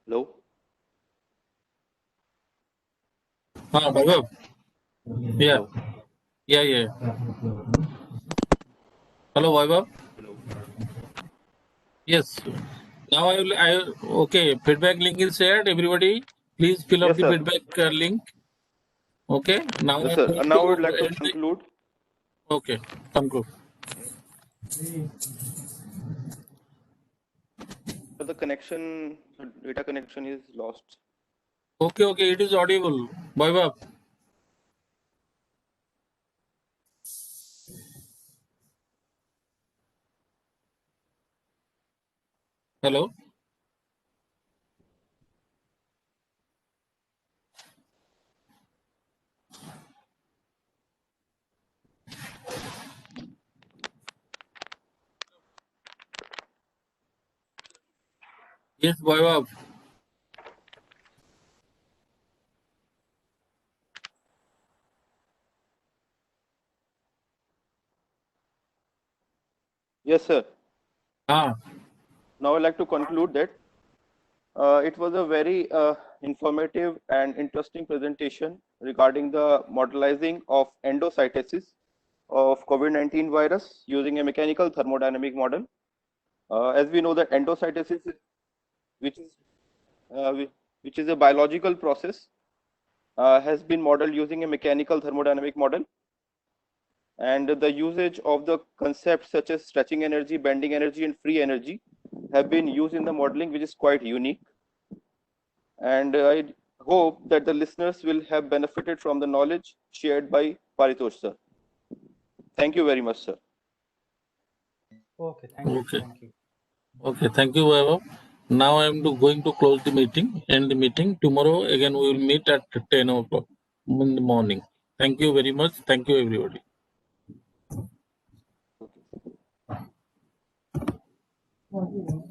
Hello? Bhagav. Yeah. Hello? Yeah. Hello, Vaibhav. Hello? Yes. Now okay. Feedback link is shared. Everybody, please fill up Yes, the sir. feedback link. Okay. Now Yes, I'm sir. going Now I would like to to end the. conclude. Okay. Conclude. The connection, the data connection is lost. Okay. It is audible. Vaibhav. Hello. Yes, Vaibhav. Yes, sir. Ah. Now I'd like to conclude that it was a very informative and interesting presentation regarding the modelizing of endocytosis of COVID-19 virus using a mechanical thermodynamic model. As we know that endocytosis, which is which is a biological process, has been modeled using a mechanical thermodynamic model. And the usage of the concepts such as stretching energy, bending energy, and free energy have been used in the modeling, which is quite unique. And I hope that the listeners will have benefited from the knowledge shared by Paritosh sir. Thank you very much, sir. Okay, thank you. Okay. Thank you. Okay. Thank you, Vaibhav. Now I am going to close the meeting. End the meeting. Tomorrow again we will meet at 10 o'clock in the morning. Thank you very much. Thank you, everybody. Okay.